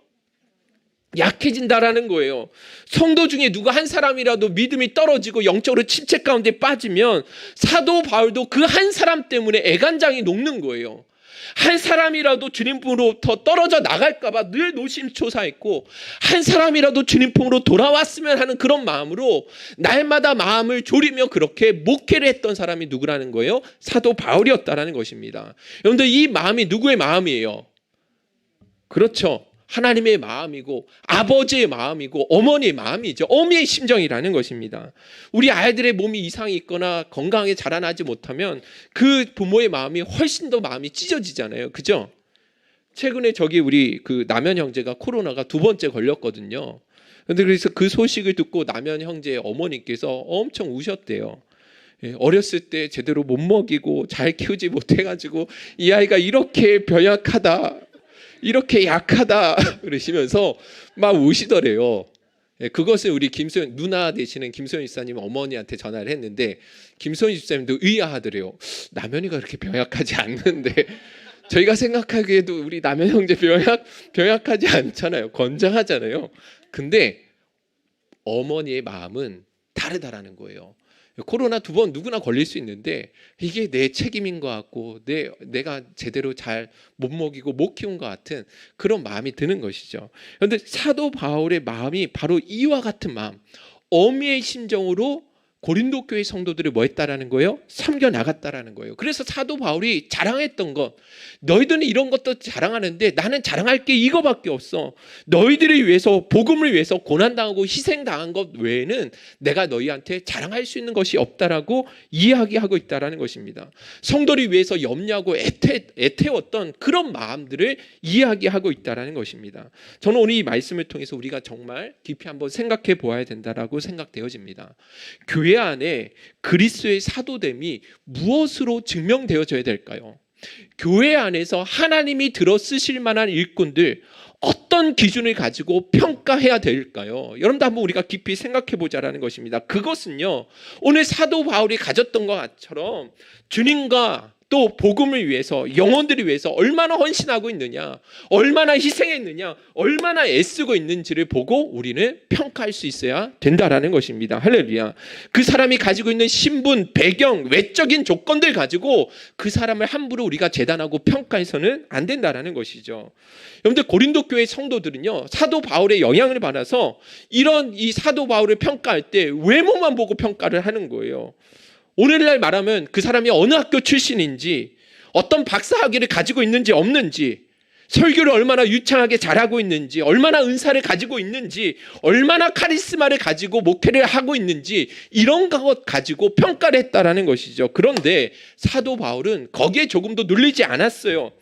약해진다라는 거예요. 성도 중에 누가 한 사람이라도 믿음이 떨어지고 영적으로 침체 가운데 빠지면 사도 바울도 그 한 사람 때문에 애간장이 녹는 거예요. 한 사람이라도 주님으로부터 떨어져 나갈까봐 늘 노심초사했고 한 사람이라도 주님 품으로 돌아왔으면 하는 그런 마음으로 날마다 마음을 졸이며 그렇게 목회를 했던 사람이 누구라는 거예요? 사도 바울이었다라는 것입니다. 여러분들 이 마음이 누구의 마음이에요? 그렇죠. 하나님의 마음이고 아버지의 마음이고 어머니의 마음이죠. 어미의 심정이라는 것입니다. 우리 아이들의 몸이 이상이 있거나 건강하게 자라나지 못하면 그 부모의 마음이 훨씬 더 마음이 찢어지잖아요. 그죠? 최근에 우리 그 남현 형제가 코로나가 2번째 걸렸거든요. 그런데 그래서 그 소식을 듣고 남현 형제의 어머니께서 엄청 우셨대요. 어렸을 때 제대로 못 먹이고 잘 키우지 못해가지고 이 아이가 이렇게 변약하다. 이렇게 약하다 그러시면서 막 우시더래요. 그것을 우리 김소연 누나 되시는 김소연 집사님 어머니한테 전화를 했는데 김소연 집사님도 의아하더래요. 남현이가 그렇게 병약하지 않는데 저희가 생각하기에도 우리 남현 형제 병약하지 않잖아요. 건장하잖아요. 근데 어머니의 마음은 다르다라는 거예요. 코로나 2번 누구나 걸릴 수 있는데 이게 내 책임인 것 같고 내가 제대로 잘 못 먹이고 못 키운 것 같은 그런 마음이 드는 것이죠. 그런데 사도 바울의 마음이 바로 이와 같은 마음, 어미의 심정으로 고린도 교회 성도들을 뭐 했다라는 거예요? 섬겨 나갔다라는 거예요. 그래서 사도 바울이 자랑했던 것, 너희들은 이런 것도 자랑하는데 나는 자랑할 게 이거밖에 없어. 너희들을 위해서 복음을 위해서 고난당하고 희생당한 것 외에는 내가 너희한테 자랑할 수 있는 것이 없다라고 이야기하고 있다라는 것입니다. 성도를 위해서 염려하고 애태웠던 그런 마음들을 이야기하고 있다라는 것입니다. 저는 오늘 이 말씀을 통해서 우리가 정말 깊이 한번 생각해 보아야 된다라고 생각되어집니다. 교회 안에 그리스도의 사도됨이 무엇으로 증명되어져야 될까요? 교회 안에서 하나님이 들어 쓰실 만한 일꾼들 어떤 기준을 가지고 평가해야 될까요? 여러분도 한번 우리가 깊이 생각해 보자라는 것입니다. 그것은요, 오늘 사도 바울이 가졌던 것처럼 주님과 또 복음을 위해서 영혼들을 위해서 얼마나 헌신하고 있느냐, 얼마나 희생했느냐, 얼마나 애쓰고 있는지를 보고 우리는 평가할 수 있어야 된다라는 것입니다. 할렐루야. 그 사람이 가지고 있는 신분, 배경, 외적인 조건들 가지고 그 사람을 함부로 우리가 재단하고 평가해서는 안 된다라는 것이죠. 여러분들 고린도 교회 성도들은요, 사도 바울의 영향을 받아서 이런 이 사도 바울을 평가할 때 외모만 보고 평가를 하는 거예요. 오늘날 말하면 그 사람이 어느 학교 출신인지, 어떤 박사학위를 가지고 있는지 없는지, 설교를 얼마나 유창하게 잘하고 있는지, 얼마나 은사를 가지고 있는지, 얼마나 카리스마를 가지고 목회를 하고 있는지 이런 것 가지고 평가를 했다라는 것이죠. 그런데 사도 바울은 거기에 조금도 눌리지 않았어요.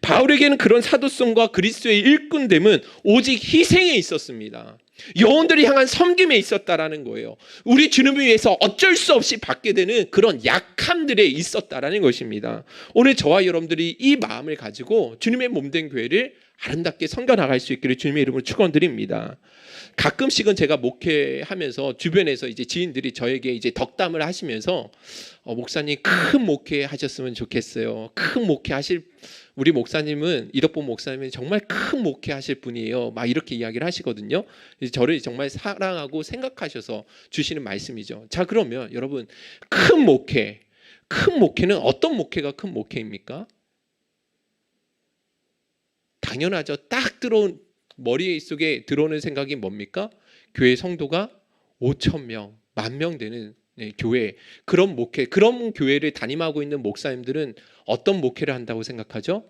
바울에게는 그런 사도성과 그리스도의 일꾼됨은 오직 희생에 있었습니다. 영혼들이 향한 섬김에 있었다라는 거예요. 우리 주님을 위해서 어쩔 수 없이 받게 되는 그런 약함들에 있었다라는 것입니다. 오늘 저와 여러분들이 이 마음을 가지고 주님의 몸된 교회를 아름답게 섬겨 나갈 수 있기를 주님의 이름으로 축원드립니다. 가끔씩은 제가 목회하면서 주변에서 이제 지인들이 저에게 이제 덕담을 하시면서 목사님 큰 목회 하셨으면 좋겠어요. 큰 목회 하실 우리 목사님은 이덕보 목사님은 정말 큰 목회하실 분이에요. 막 이렇게 이야기를 하시거든요. 저를 정말 사랑하고 생각하셔서 주시는 말씀이죠. 자, 그러면 여러분 큰 목회는 어떤 목회가 큰 목회입니까? 당연하죠. 딱 들어온 머릿속에 들어오는 생각이 뭡니까? 교회 성도가 5,000명, 10,000명 되는 교회, 그런 목회, 그런 교회를 담임하고 있는 목사님들은 어떤 목회를 한다고 생각하죠?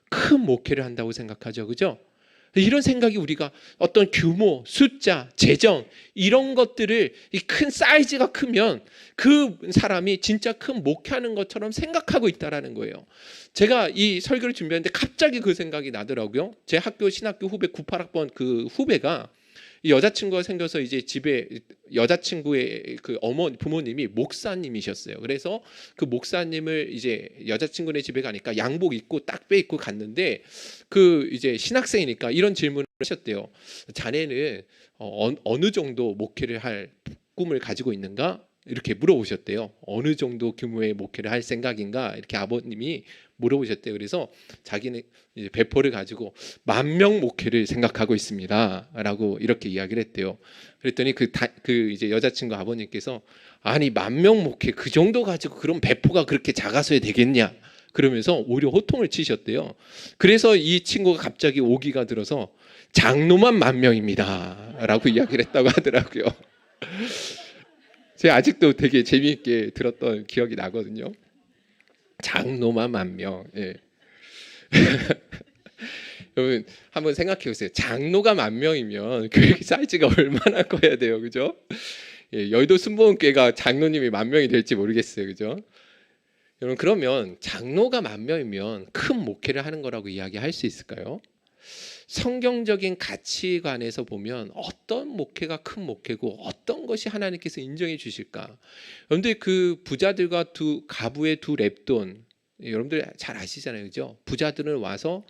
큰 목회를 한다고 생각하죠. 그죠? 이런 생각이 우리가 어떤 규모, 숫자, 재정 이런 것들을 이 큰 사이즈가 크면 그 사람이 진짜 큰 목회하는 것처럼 생각하고 있다라는 거예요. 제가 이 설교를 준비하는데 갑자기 그 생각이 나더라고요. 제 학교 신학교 후배 98학번 그 후배가 여자친구가 생겨서 이제 집에 여자친구의 그 부모님이 목사님이셨어요. 그래서 그 목사님을 이제 여자친구네 집에 가니까 양복 입고 딱빼 입고 갔는데 그 이제 신학생이니까 이런 질문을 하셨대요. 자네는 어느 정도 목회를 할 꿈을 가지고 있는가? 이렇게 물어보셨대요. 어느 정도 규모의 목회를 할 생각인가? 이렇게 아버님이 물어보셨대요. 그래서 자기는 이제 배포를 가지고 10,000명 목회를 생각하고 있습니다라고 이렇게 이야기를 했대요. 그랬더니 그 이제 여자친구 아버님께서 아니 10,000명 목회 그 정도 가지고 그럼 배포가 그렇게 작아서야 되겠냐? 그러면서 오히려 호통을 치셨대요. 그래서 이 친구가 갑자기 오기가 들어서 장로만 10,000명입니다라고 이야기를 했다고 하더라고요. 제가 아직도 되게 재미있게 들었던 기억이 나거든요. 장로만 10,000명. 예. 여러분 한번 생각해 보세요. 장로가 10,000명이면 교회 사이즈가 얼마나 커야 돼요, 그죠? 예, 여의도 순복음교회가 장로님이 10,000명이 될지 모르겠어요, 그죠? 여러분 그러면 장로가 10,000명이면 큰 목회를 하는 거라고 이야기할 수 있을까요? 성경적인 가치관에서 보면 어떤 목회가 큰 목회고 어떤 것이 하나님께서 인정해 주실까? 여러분들 그 부자들과 가부의 두 렙돈 여러분들 잘 아시잖아요, 그죠? 부자들은 와서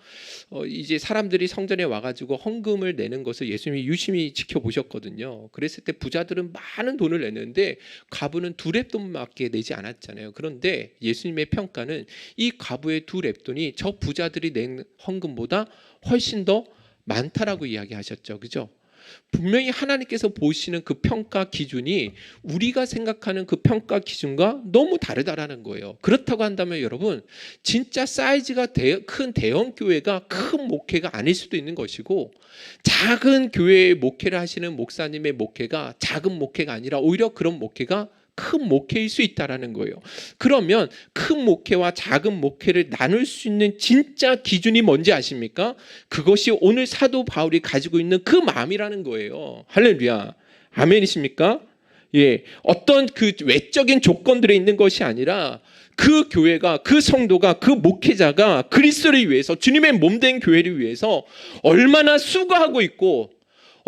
이제 사람들이 성전에 와가지고 헌금을 내는 것을 예수님이 유심히 지켜보셨거든요. 그랬을 때 부자들은 많은 돈을 냈는데 가부는 2렙돈밖에 내지 않았잖아요. 그런데 예수님의 평가는 이 가부의 2렙돈이 저 부자들이 낸 헌금보다 훨씬 더 많다라고 이야기하셨죠, 그죠? 분명히 하나님께서 보시는 그 평가 기준이 우리가 생각하는 그 평가 기준과 너무 다르다라는 거예요. 그렇다고 한다면 여러분 진짜 사이즈가 큰 대형 교회가 큰 목회가 아닐 수도 있는 것이고 작은 교회의 목회를 하시는 목사님의 목회가 작은 목회가 아니라 오히려 그런 목회가 큰 목회일 수 있다라는 거예요. 그러면 큰 목회와 작은 목회를 나눌 수 있는 진짜 기준이 뭔지 아십니까? 그것이 오늘 사도 바울이 가지고 있는 그 마음이라는 거예요. 할렐루야. 아멘이십니까? 예, 어떤 그 외적인 조건들에 있는 것이 아니라 그 교회가, 그 성도가, 그 목회자가 그리스도를 위해서, 주님의 몸된 교회를 위해서 얼마나 수고하고 있고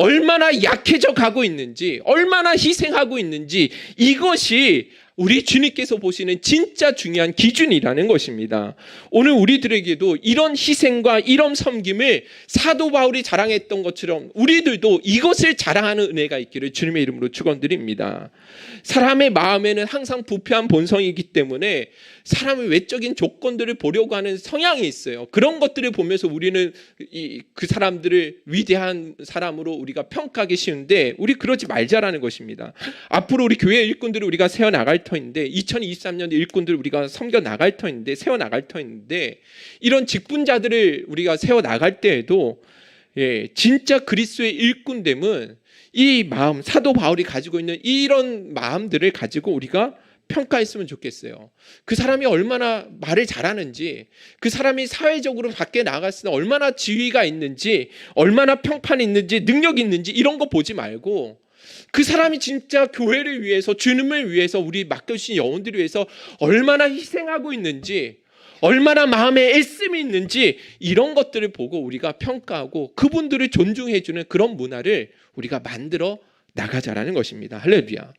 얼마나 약해져 가고 있는지, 얼마나 희생하고 있는지, 이것이 우리 주님께서 보시는 진짜 중요한 기준이라는 것입니다. 오늘 우리들에게도 이런 희생과 이런 섬김을 사도 바울이 자랑했던 것처럼 우리들도 이것을 자랑하는 은혜가 있기를 주님의 이름으로 축원드립니다. 사람의 마음에는 항상 부패한 본성이기 때문에 사람의 외적인 조건들을 보려고 하는 성향이 있어요. 그런 것들을 보면서 우리는 그 사람들을 위대한 사람으로 우리가 평가하기 쉬운데 우리 그러지 말자라는 것입니다. 앞으로 우리 교회 일꾼들을 우리가 세워나갈 터인데 2023년 일꾼들을 우리가 섬겨나갈 터인데 세워나갈 터인데 이런 직분자들을 우리가 세워나갈 때에도 진짜 그리스도의 일꾼됨은 이 마음, 사도 바울이 가지고 있는 이런 마음들을 가지고 우리가 평가했으면 좋겠어요. 그 사람이 얼마나 말을 잘하는지, 그 사람이 사회적으로 밖에 나갔을 때 얼마나 지위가 있는지, 얼마나 평판이 있는지, 능력이 있는지 이런 거 보지 말고 그 사람이 진짜 교회를 위해서, 주님을 위해서, 우리 맡겨주신 영혼들을 위해서 얼마나 희생하고 있는지, 얼마나 마음에 애씀이 있는지 이런 것들을 보고 우리가 평가하고 그분들을 존중해주는 그런 문화를 우리가 만들어 나가자라는 것입니다. 할렐루야.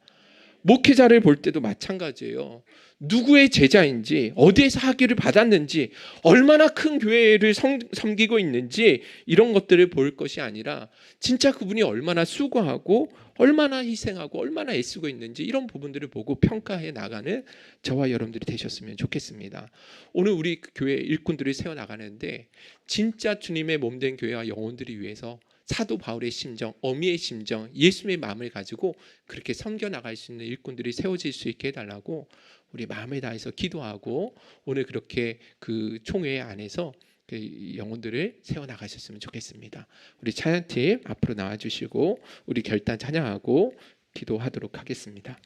목회자를 볼 때도 마찬가지예요. 누구의 제자인지, 어디에서 학위를 받았는지, 얼마나 큰 교회를 섬기고 있는지 이런 것들을 볼 것이 아니라 진짜 그분이 얼마나 수고하고 얼마나 희생하고 얼마나 애쓰고 있는지 이런 부분들을 보고 평가해 나가는 저와 여러분들이 되셨으면 좋겠습니다. 오늘 우리 교회 일꾼들을 세워나가는데 진짜 주님의 몸된 교회와 영혼들이 위해서 사도 바울의 심정, 어미의 심정, 예수님의 마음을 가지고 그렇게 섬겨나갈 수 있는 일꾼들이 세워질 수 있게 해달라고 우리 마음을 다해서 기도하고 오늘 그렇게 그 총회 안에서 그 영혼들을 세워나가셨으면 좋겠습니다. 우리 찬양팀 앞으로 나와주시고 우리 결단 찬양하고 기도하도록 하겠습니다.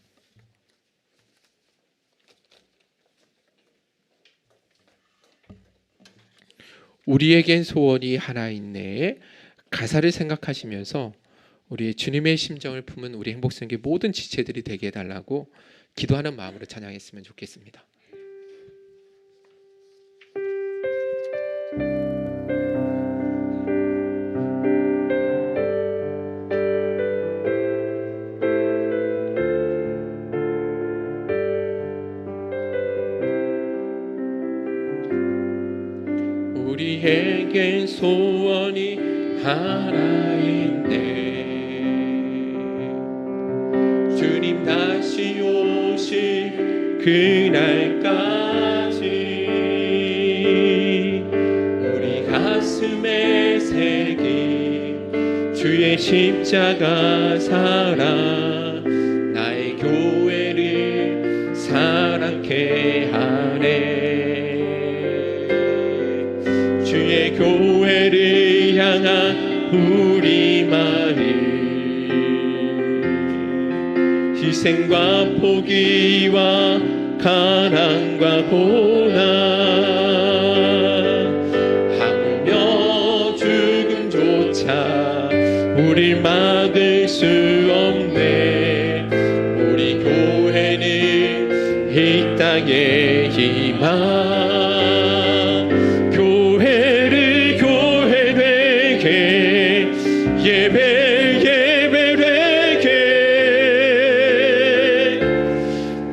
우리에겐 소원이 하나 있네. 가사를 생각하시면서 우리 주님의 심정을 품은 우리 행복성의 모든 지체들이 되게 해달라고 기도하는 마음으로 찬양했으면 좋겠습니다. 우리에겐 소원이 하나 있네. 주님 다시 오실 그날까지 우리 가슴에 새긴 주의 십자가 사랑 나의 교회를 사랑케 하네. 주의 교회를 향한 우리 마음 희생과 포기와 가난과 고난 하물며 죽음조차 우릴 막을 수 없네. 우리 교회는 이 땅의 희망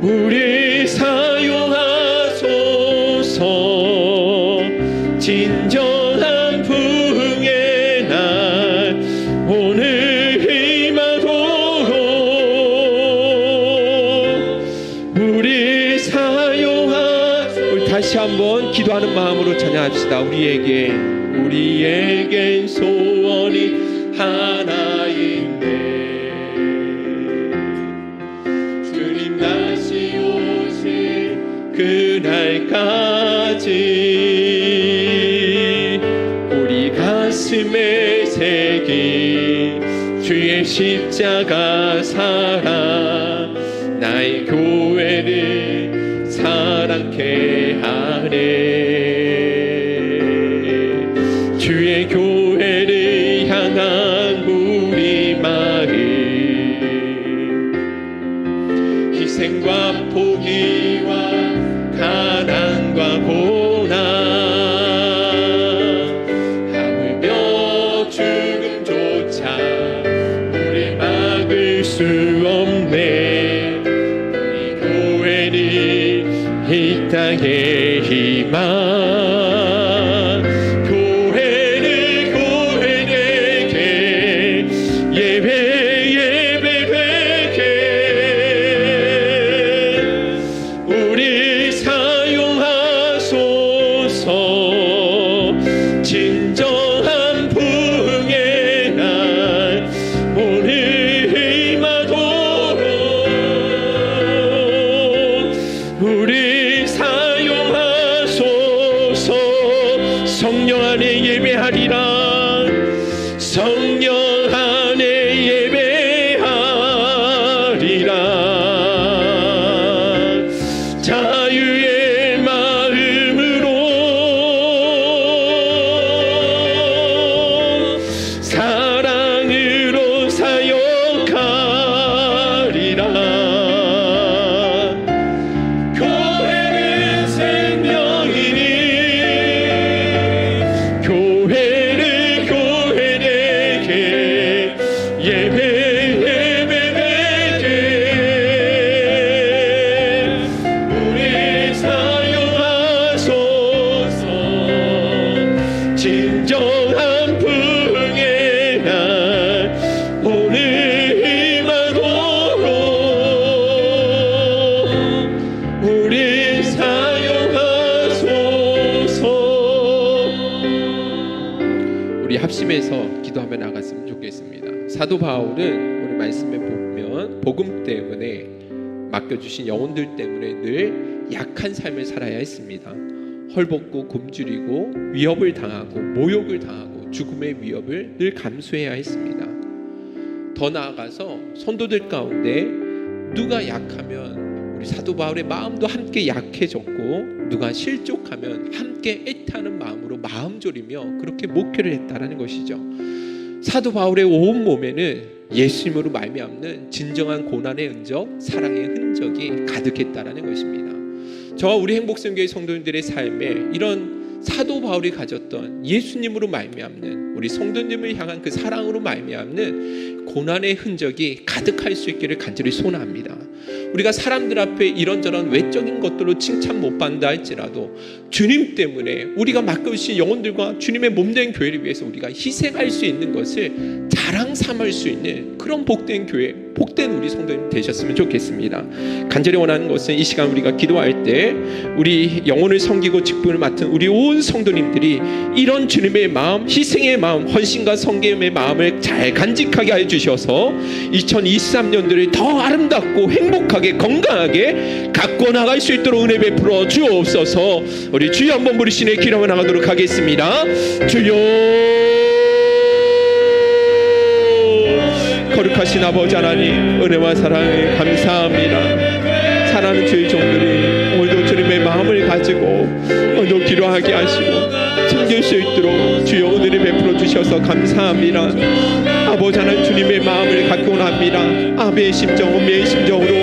우리 사용하소서. 진정한 부흥의 날 오늘 임하도록 우리 사용하소서. 우리 다시 한번 기도하는 마음으로 찬양합시다. 우리에겐 소원이 하나 있네. 그날까지 우리 가슴에 새긴 주의 십자가 사랑 나의 교회를 사랑케 하네. 주의 교회를 향한 우리 마음 희생과 포기와 가난과 고난 하물며 죽음조차 우리 막을 수 없네. 우리 교회는 이 땅의 희망 진정한 부흥의 날 오늘 임하도록 우리 사용하소서. 성령 안에 예배하리라. 성령 안에 예배하리라. 합심해서 기도하며 나갔으면 좋겠습니다. 사도 바울은 오늘 말씀에 보면 복음 때문에 맡겨주신 영혼들 때문에 늘 약한 삶을 살아야 했습니다. 헐벗고 굶주리고 위협을 당하고 모욕을 당하고 죽음의 위협을 늘 감수해야 했습니다. 더 나아가서 성도들 가운데 누가 약하면 우리 사도 바울의 마음도 함께 약해졌고 누가 실족하면 함께 애타는 마음으로 마음 졸이며 그렇게 목회를 했다라는 것이죠. 사도 바울의 온 몸에는 예수님으로 말미암는 진정한 고난의 흔적, 사랑의 흔적이 가득했다라는 것입니다. 저와 우리 행복성교회 성도님들의 삶에 이런 사도 바울이 가졌던 예수님으로 말미암는 우리 성도님을 향한 그 사랑으로 말미암는 고난의 흔적이 가득할 수 있기를 간절히 소원합니다. 우리가 사람들 앞에 이런저런 외적인 것들로 칭찬 못 받는다 할지라도 주님 때문에 우리가 맡겨주신 영혼들과 주님의 몸된 교회를 위해서 우리가 희생할 수 있는 것을 자랑 삼을 수 있는 그런 복된 교회, 복된 우리 성도님 되셨으면 좋겠습니다. 간절히 원하는 것은 이 시간 우리가 기도할 때 우리 영혼을 섬기고 직분을 맡은 우리 온 성도님들이 이런 주님의 마음, 희생의 마음, 헌신과 섬김의 마음을 잘 간직하게 하여 주셔서 2023년도를 더 아름답고 행복하게 건강하게 갖고 나갈 수 있도록 은혜 베풀어 주옵소서. 우리 주여 한번 부르시네 기도하며 나가도록 하겠습니다. 주여, 거룩하신 아버지 하나님, 은혜와 사랑에 감사합니다. 사랑하는 주의 종들이 오늘도 주님의 마음을 가지고 오늘도 기도하게 하시고 섬길 수 있도록 주여 은혜를 베풀어 주셔서 감사합니다. 아버지 하나님, 주님의 마음을 갖고 원합니다. 아베의 심정, 엄매의 심정으로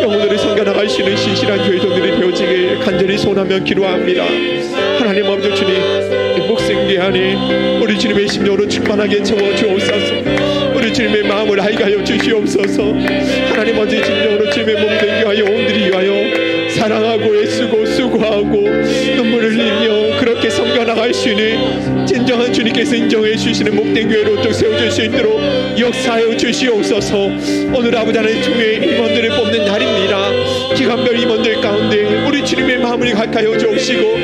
영혼들을 섬겨나갈 수 있는 신실한 교회 종들이 되어지길 간절히 소원하며 기도합니다. 하나님 아버지, 주님 행복생기 안에 우리 주님의 심정으로 충만하게 채워주옵소서. 우리 주님의 마음을 알게 하여 주시옵소서. 하나님 아버지, 진정으로 주님의 몸된 교회 영혼들이 위하여 사랑하고 애쓰고 수고하고 눈물을 흘리며 그렇게 섬겨나갈 수 있는 진정한 주님께서 인정해 주시는 목된 교회로 또 세워줄 수 있도록 역사하여 주시옵소서. 오늘 아버지 하나님 중에 임원들을 뽑는 날입니다. 기간별 임원들 가운데 우리 주님의 마음을 가까이 주옵시고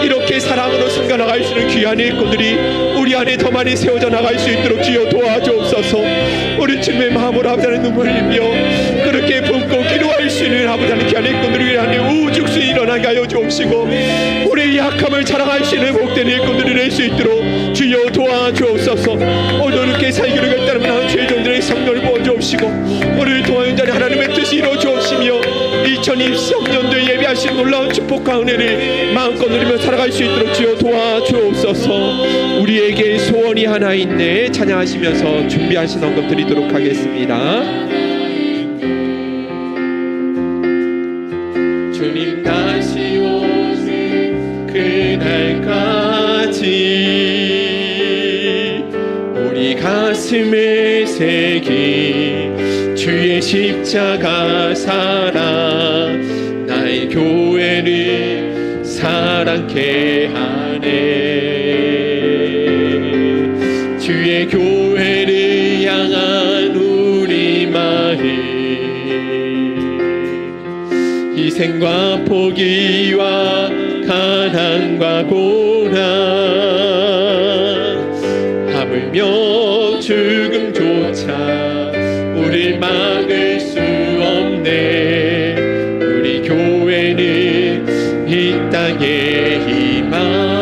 이렇게 사랑으로 섬겨나갈 수 있는 귀한 일꾼들이 우리 안에 더 많이 세워져 나갈 수 있도록 주여 도와주옵소서. 우리 주님의 마음으로 아버지 하나님 눈물을 흘리며 그렇게 붓고 기도할 수 있는 아버지 하나님 귀한 일꾼들을 위하여 우죽수 일어나게 하여 주옵시고 우리의 약함을 자랑할 수 있는 복된 일꾼들이 될 수 있도록 주여 도와주옵소서. 오늘 이렇게 살기로 결단하는 하나님 주의 종들의 성령을 부어주옵시고 우리를 도와준 자리 하나님의 뜻이 이루어주옵시며 2023년도에 예비하신 놀라운 축복과 은혜를 마음껏 누리며 살아갈 수 있도록 주여 도와주옵소서. 우리에게 소원이 하나 있네 찬양하시면서 준비하신 언급 드리도록 하겠습니다. 주님 다시 오는 그날까지 우리 가슴에 새긴 주의 십자가 사랑 나의 교회를 사랑케 하네. 주의 교회를 향한 우리 마음 희생과 포기와 가난과 고난 하물며 죽음조차 우릴 막을 수 없네. 우리 교회는 이 땅의 희망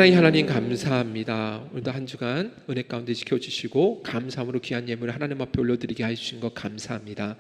사랑의 하나님 감사합니다. 오늘도 한 주간 은혜 가운데 지켜주시고 감사함으로 귀한 예물을 하나님 앞에 올려드리게 해주신 것 감사합니다.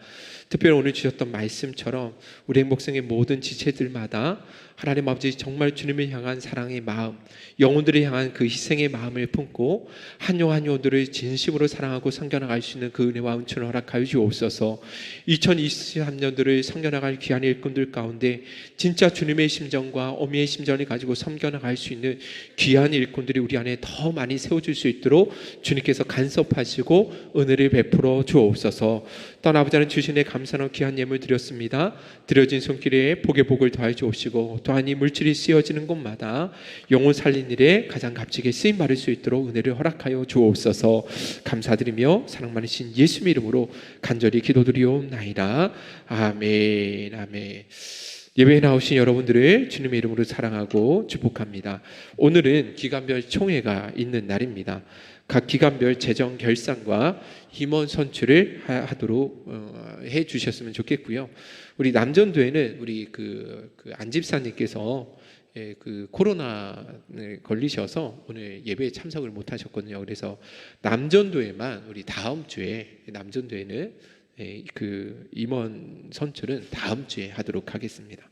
특별히 오늘 주셨던 말씀처럼 우리 행복성의 모든 지체들마다 하나님 아버지 정말 주님을 향한 사랑의 마음, 영혼들을 향한 그 희생의 마음을 품고 한요 한요들을 진심으로 사랑하고 섬겨나갈 수 있는 그 은혜와 은총을 허락하여 주옵소서. 2023년도를 섬겨나갈 귀한 일꾼들 가운데 진짜 주님의 심정과 어미의 심정을 가지고 섬겨나갈 수 있는 귀한 일꾼들이 우리 안에 더 많이 세워질 수 있도록 주님께서 간섭하시고 은혜를 베풀어 주옵소서. 떠나보자는 주신의 감사로 귀한 예물 드렸습니다. 드려진 손길에 복의 복을 더해 주옵시고 또한 이 물질이 쓰여지는 곳마다 영혼 살린 일에 가장 값지게 쓰임 받을 수 있도록 은혜를 허락하여 주옵소서. 감사드리며 사랑 많으신 예수님 이름으로 간절히 기도드리옵나이다. 아멘. 아멘. 예배에 나오신 여러분들을 주님의 이름으로 사랑하고 축복합니다. 오늘은 기간별 총회가 있는 날입니다. 각 기간별 재정 결산과 임원 선출을 하도록 해 주셨으면 좋겠고요. 우리 남전도에는 우리 그 안집사님께서 그 코로나에 걸리셔서 오늘 예배에 참석을 못 하셨거든요. 그래서 남전도에만 우리 다음 주에 남전도에는 그 임원 선출은 다음 주에 하도록 하겠습니다.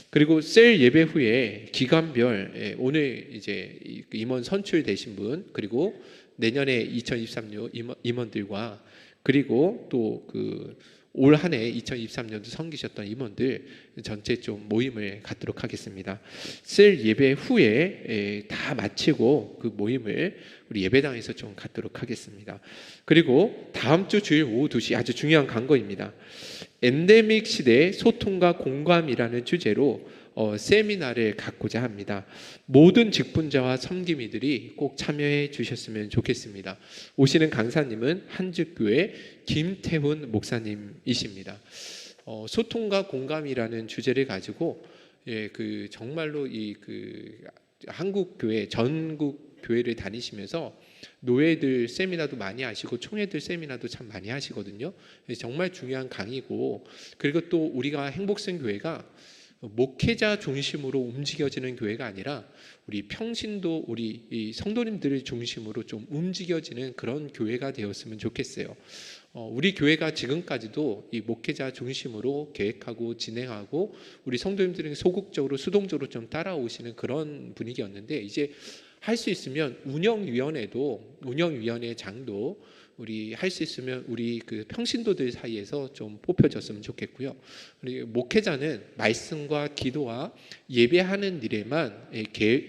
그리고 셀 예배 후에 기간별 오늘 이제 임원 선출 되신 분 그리고 내년에 2023년 임원들과 그리고 또 그 올 한 해 2023년도 섬기셨던 임원들 전체 좀 모임을 갖도록 하겠습니다. 셀 예배 후에 다 마치고 그 모임을 우리 예배당에서 좀 갖도록 하겠습니다. 그리고 다음 주 주일 오후 2시 아주 중요한 광고입니다. 엔데믹 시대의 소통과 공감이라는 주제로 세미나를 갖고자 합니다. 모든 직분자와 섬김이들이 꼭 참여해 주셨으면 좋겠습니다. 오시는 강사님은 한죽교회 김태훈 목사님이십니다. 소통과 공감이라는 주제를 가지고 그 정말로 이 그 한국 교회 전국 교회를 다니시면서 노예들 세미나도 많이 하시고 총회들 세미나도 참 많이 하시거든요. 정말 중요한 강의고 그리고 또 우리가 행복성 교회가 목회자 중심으로 움직여지는 교회가 아니라 우리 평신도 우리 이 성도님들을 중심으로 좀 움직여지는 그런 교회가 되었으면 좋겠어요. 우리 교회가 지금까지도 이 목회자 중심으로 계획하고 진행하고 우리 성도님들은 소극적으로 수동적으로 좀 따라오시는 그런 분위기였는데 이제 할 수 있으면 운영위원회 장도 우리 할 수 있으면 우리 그 평신도들 사이에서 좀 뽑혀졌으면 좋겠고요. 우리 목회자는 말씀과 기도와 예배하는 일에만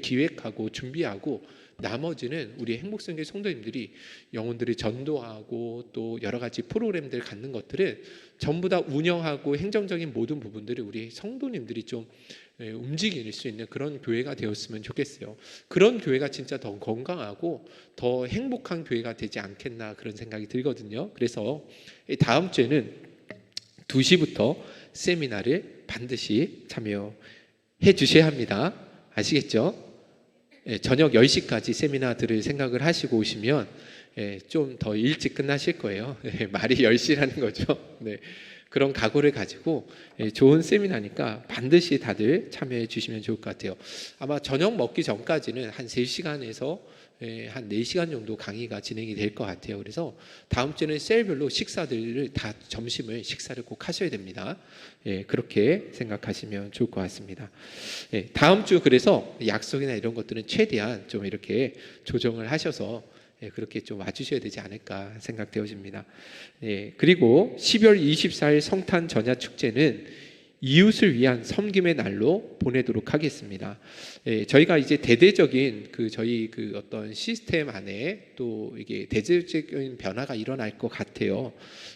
기획하고 준비하고 나머지는 우리 행복성교회 성도님들이 영혼들이 전도하고 또 여러 가지 프로그램들 갖는 것들은 전부 다 운영하고 행정적인 모든 부분들을 우리 성도님들이 좀 움직일 수 있는 그런 교회가 되었으면 좋겠어요. 그런 교회가 진짜 더 건강하고 더 행복한 교회가 되지 않겠나 그런 생각이 들거든요. 그래서 다음 주에는 2시부터 세미나를 반드시 참여해 주셔야 합니다. 아시겠죠? 저녁 10시까지 세미나 들을 생각을 하시고 오시면 좀 더 일찍 끝나실 거예요. 말이 10시라는 거죠. 네. 그런 각오를 가지고 좋은 세미나니까 반드시 다들 참여해 주시면 좋을 것 같아요. 아마 저녁 먹기 전까지는 한 3시간에서 한 4시간 정도 강의가 진행이 될 것 같아요. 그래서 다음 주에는 셀별로 식사들을 다 점심을 식사를 꼭 하셔야 됩니다. 그렇게 생각하시면 좋을 것 같습니다. 다음 주 그래서 약속이나 이런 것들은 최대한 좀 이렇게 조정을 하셔서 그렇게 좀 와주셔야 되지 않을까 생각되어집니다. 그리고 12월 24일 성탄 전야 축제는 이웃을 위한 섬김의 날로 보내도록 하겠습니다. 저희가 이제 대대적인 저희 어떤 시스템 안에 또 이게 대대적인 변화가 일어날 것 같아요.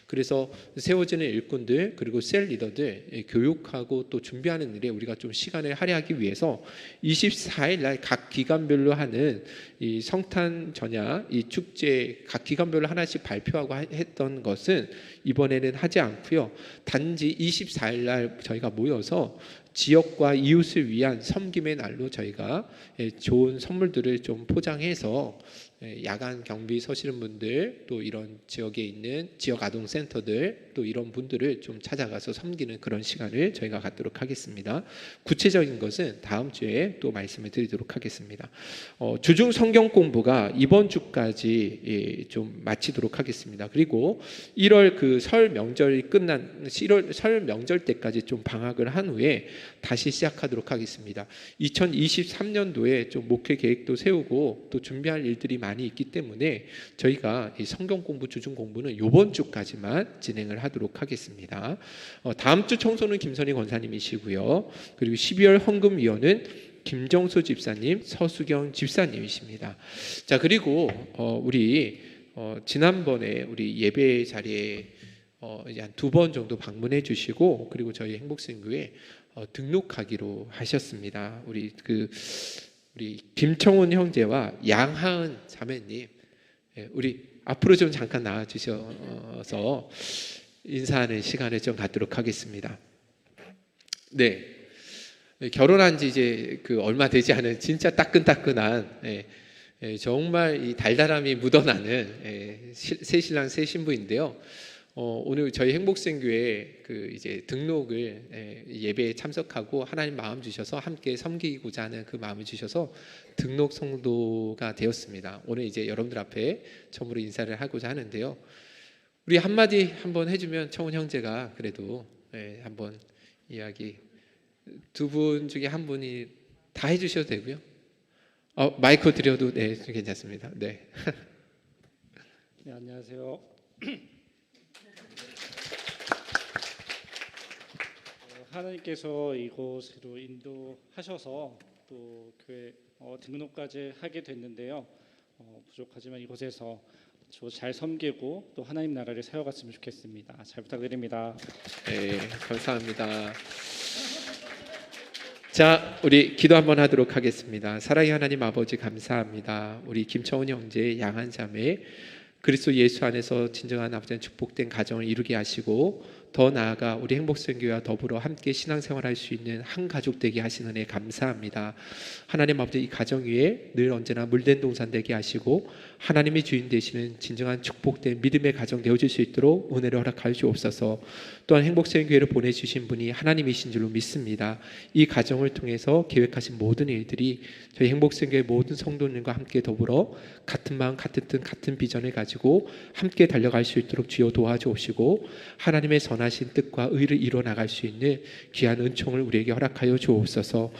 그래서 세워지는 일꾼들 그리고 셀 리더들 교육하고 또 준비하는 일에 우리가 좀 시간을 할애하기 위해서 24일 날 각 기간별로 하는 이 성탄 전야 이 축제 각 기간별로 하나씩 발표하고 했던 것은 이번에는 하지 않고요. 단지 24일 날 저희가 모여서 지역과 이웃을 위한 섬김의 날로 저희가 좋은 선물들을 좀 포장해서 야간 경비 서시는 분들 또 이런 지역에 있는 지역 아동센터들 또 이런 분들을 좀 찾아가서 섬기는 그런 시간을 저희가 갖도록 하겠습니다. 구체적인 것은 다음 주에 또 말씀을 드리도록 하겠습니다. 주중 성경 공부가 이번 주까지 좀 마치도록 하겠습니다. 그리고 1월 그 설 명절이 끝난 1월 설 명절 때까지 좀 방학을 한 후에 다시 시작하도록 하겠습니다. 2023년도에 좀 목회 계획도 세우고 또 준비할 일들이 많이 있기 때문에 저희가 이 성경 공부 주중 공부는 이번 주까지만 진행을 하도록 하겠습니다. 다음 주 청소는 김선희 권사님이시고요. 그리고 12월 헌금위원은 김정수 집사님, 서수경 집사님이십니다. 자, 그리고 우리 지난번에 우리 예배 자리에 이제 한 2번 정도 방문해 주시고, 그리고 저희 행복생교회 등록하기로 하셨습니다. 우리 김청훈 형제와 양하은 자매님, 우리 앞으로 좀 잠깐 나와 주셔서 인사하는 시간을 좀 갖도록 하겠습니다. 네, 결혼한 지 이제 얼마 되지 않은 진짜 따끈따끈한, 정말 이 달달함이 묻어나는 새 신랑 새 신부인데요. 오늘 저희 행복생교회 이제 등록을 예배에 참석하고 하나님 마음 주셔서 함께 섬기고자 하는 그 마음을 주셔서 등록 성도가 되었습니다. 오늘 이제 여러분들 앞에 처음으로 인사를 하고자 하는데요. 우리 한마디 한번 해주면 청훈 형제가 그래도 한번 이야기, 2분 중에 한 분이 다 해주셔도 되고요. 마이크 드려도 괜찮습니다. 네. 네, 안녕하세요. 하나님께서 이곳으로 인도하셔서 또 교회 등록까지 하게 됐는데요. 부족하지만 이곳에서 잘 섬기고 또 하나님 나라를 세워갔으면 좋겠습니다. 잘 부탁드립니다. 네, 감사합니다. 자, 우리 기도 한번 하도록 하겠습니다. 사랑의 하나님 아버지, 감사합니다. 우리 김청훈 형제, 양한 자매, 그리스도 예수 안에서 진정한 아버지의 축복된 가정을 이루게 하시고, 더 나아가 우리 행복생교회와 더불어 함께 신앙생활할 수 있는 한 가족 되게 하시는 은혜 감사합니다. 하나님 아버지, 이 가정 위에 늘 언제나 물된 동산 되게 하시고 하나님이 주인 되시는 진정한 축복된 믿음의 가정 되어질 수 있도록 은혜를 허락하여 주옵소서. 또한 행복생교회를 보내주신 분이 하나님이신 줄로 믿습니다. 이 가정을 통해서 계획하신 모든 일들이 저희 행복생교회 모든 성도님과 함께 더불어 같은 마음, 같은 뜻, 같은 비전을 가지고 함께 달려갈 수 있도록 주여 도와주옵시고, 하나님의 선하신 뜻과 의를 이루어 나갈 수 있는 귀한 은총을 우리에게 허락하여 주옵소서.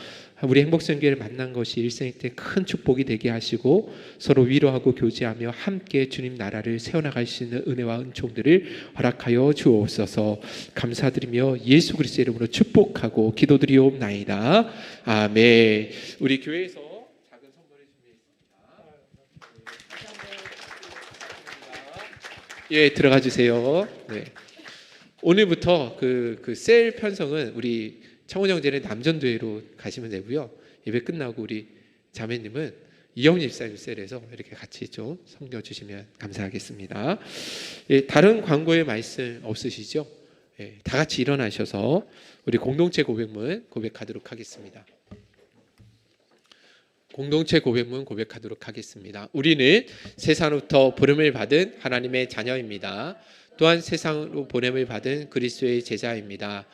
우리 행복생교회를 만난 것이 일생의 때 큰 축복이 되게 하시고 서로 위로하고 교제하며 함께 주님 나라를 세워나갈 수 있는 은혜와 은총들을 허락하여 주옵소서. 감사드리며 예수 그리스도의 이름으로 축복하고 기도드리옵나이다. 아멘. 우리 교회에서 작은 선물을 준비했습니다. 들어가 주세요. 네. 오늘부터 셀 편성은 우리 청훈 형제는 남전도회로 가시면 되고요. 예배 끝나고 우리 자매님은 이영림 집사님 셀에서 이렇게 같이 좀 섬겨주시면 감사하겠습니다. 다른 광고의 말씀 없으시죠? 다 같이 일어나셔서 우리 공동체 고백문 고백하도록 하겠습니다. 공동체 고백문 고백하도록 하겠습니다. 우리는 세상으로부터 부름을 받은 하나님의 자녀입니다. 또한 세상으로 보냄을 받은 그리스도의 제자입니다.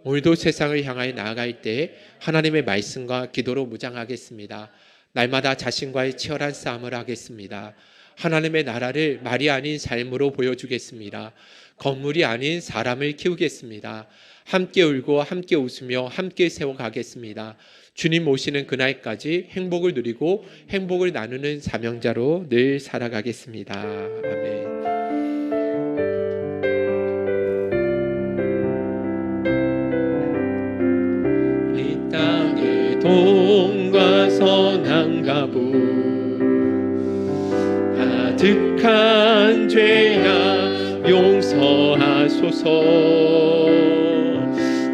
오늘도 세상을 향하여 나아갈 때 하나님의 말씀과 기도로 무장하겠습니다. 날마다 자신과의 치열한 싸움을 하겠습니다. 하나님의 나라를 말이 아닌 삶으로 보여주겠습니다. 건물이 아닌 사람을 키우겠습니다. 함께 울고 함께 웃으며 함께 세워가겠습니다. 주님 오시는 그날까지 행복을 누리고 행복을 나누는 사명자로 늘 살아가겠습니다. 아멘. 동과 선한가부 가득한 죄악 용서하소서.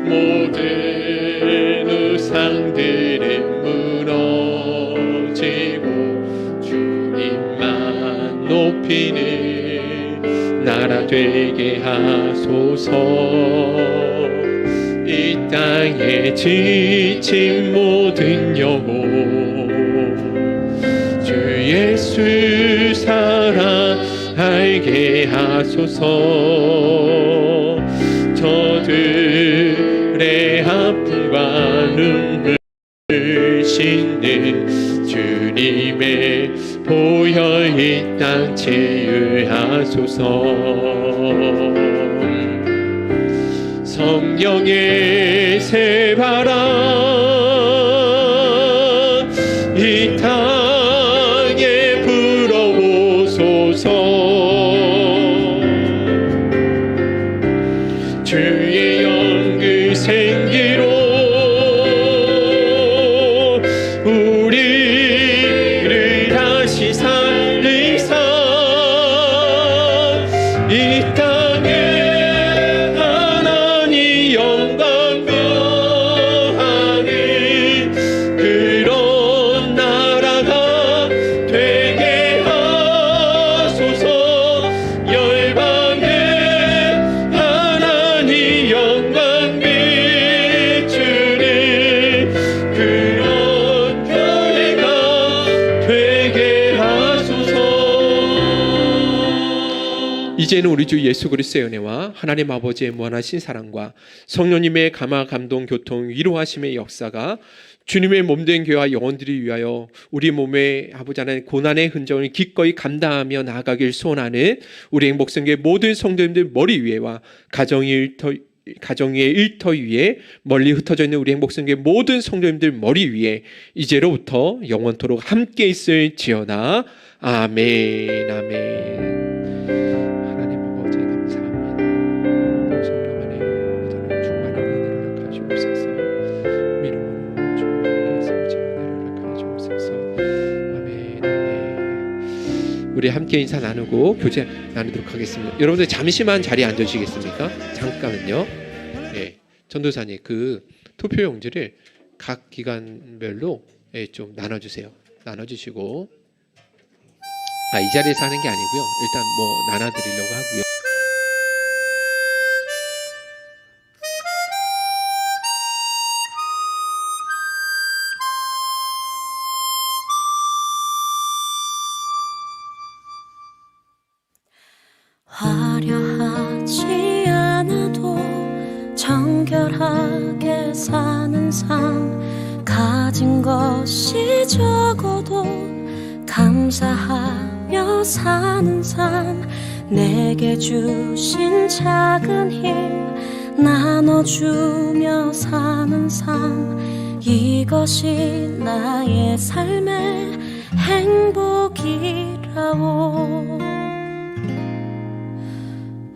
모든 우상들은 무너지고 주님만 높이는 나라 되게 하소서. 이 땅에 지친 모든 영혼 주 예수 사랑하게 하소서. 저들의 아픔과 눈물을 씻는 주님의 보혈 이 땅 치유하소서. 성령의 새바람 이 땅에 불어오소서. 주의 영그 생기로 이제는 우리 주 예수 그리스도의 은혜와 하나님 아버지의 무한하신 사랑과 성령님의 감화 감동 교통 위로하심의 역사가 주님의 몸된 교회와 영혼들이 위하여 우리 몸에 아버지 하나님 고난의 흔적을 기꺼이 감당하며 나아가길 소원하는 우리 행복성교회 모든 성도님들 머리 위에와 가정의 일터 위에 멀리 흩어져 있는 우리 행복성교회 모든 성도님들 머리 위에 이제로부터 영원토록 함께 있을지어다. 아멘. 아멘. 하나님 아버지 감사합니다. 성령 안에 모든 충만한 은혜를 가지옵소서. 믿음으로 충만하게 섬지는 은혜를 가지옵소서. 아멘. 아멘. 우리 함께 인사 나누고 교제 나누도록 하겠습니다. 여러분들 잠시만 자리에 앉으시겠습니까? 잠깐만요. 예, 전도사님 그 투표 용지를 각 기관별로 좀 나눠주세요. 나눠주시고 이 자리에서 하는 게 아니고요. 일단 뭐 나눠드리려고 하고요. 화려하지 않아도 정결하게 사는 삶, 가진 것이 적어도 감사하며 사는 삶, 내게 주신 작은 힘 나눠주며 사는 삶, 이것이 나의 삶의 행복이라오.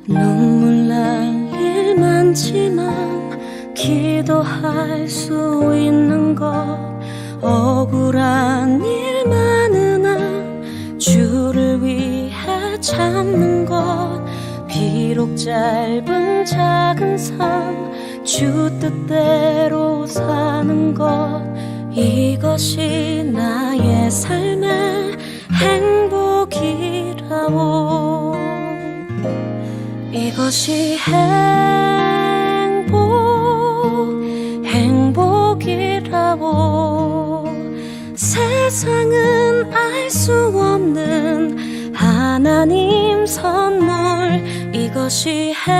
눈물 날 일 많지만 기도할 수 있는 것, 억울한 일 많으나 주를 위해 참는 것, 비록 짧은 작은 삶 주 뜻대로 사는 것, 이것이 나의 삶의 행복이라오. 이것이 행복이라고. 세상은 알 수 없는 하나님 선물, 이것이 행복이라고.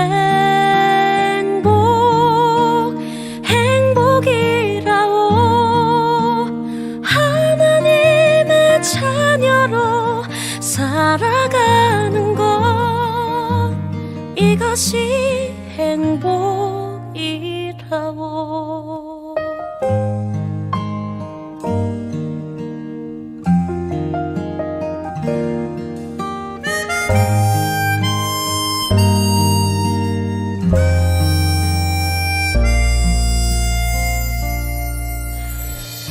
하나님의 자녀로 살아가는 것, 이것이 행복이라고.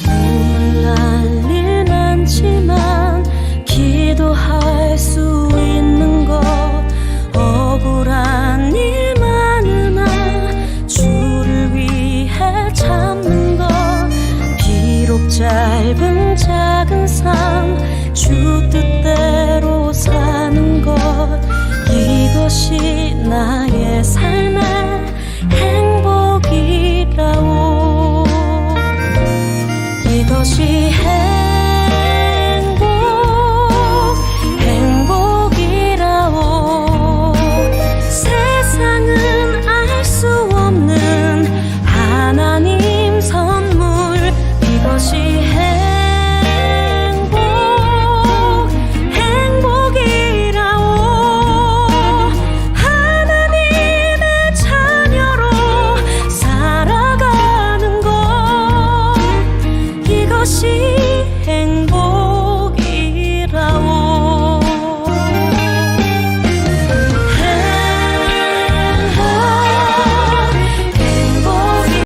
눈물 날 일 많지만 기도할 수 있는 것, 억울한 일 많으나 주를 위해 참는 것, 비록 짧은 작은 삶 주 뜻대로 사는 것, 이것이 나의 삶의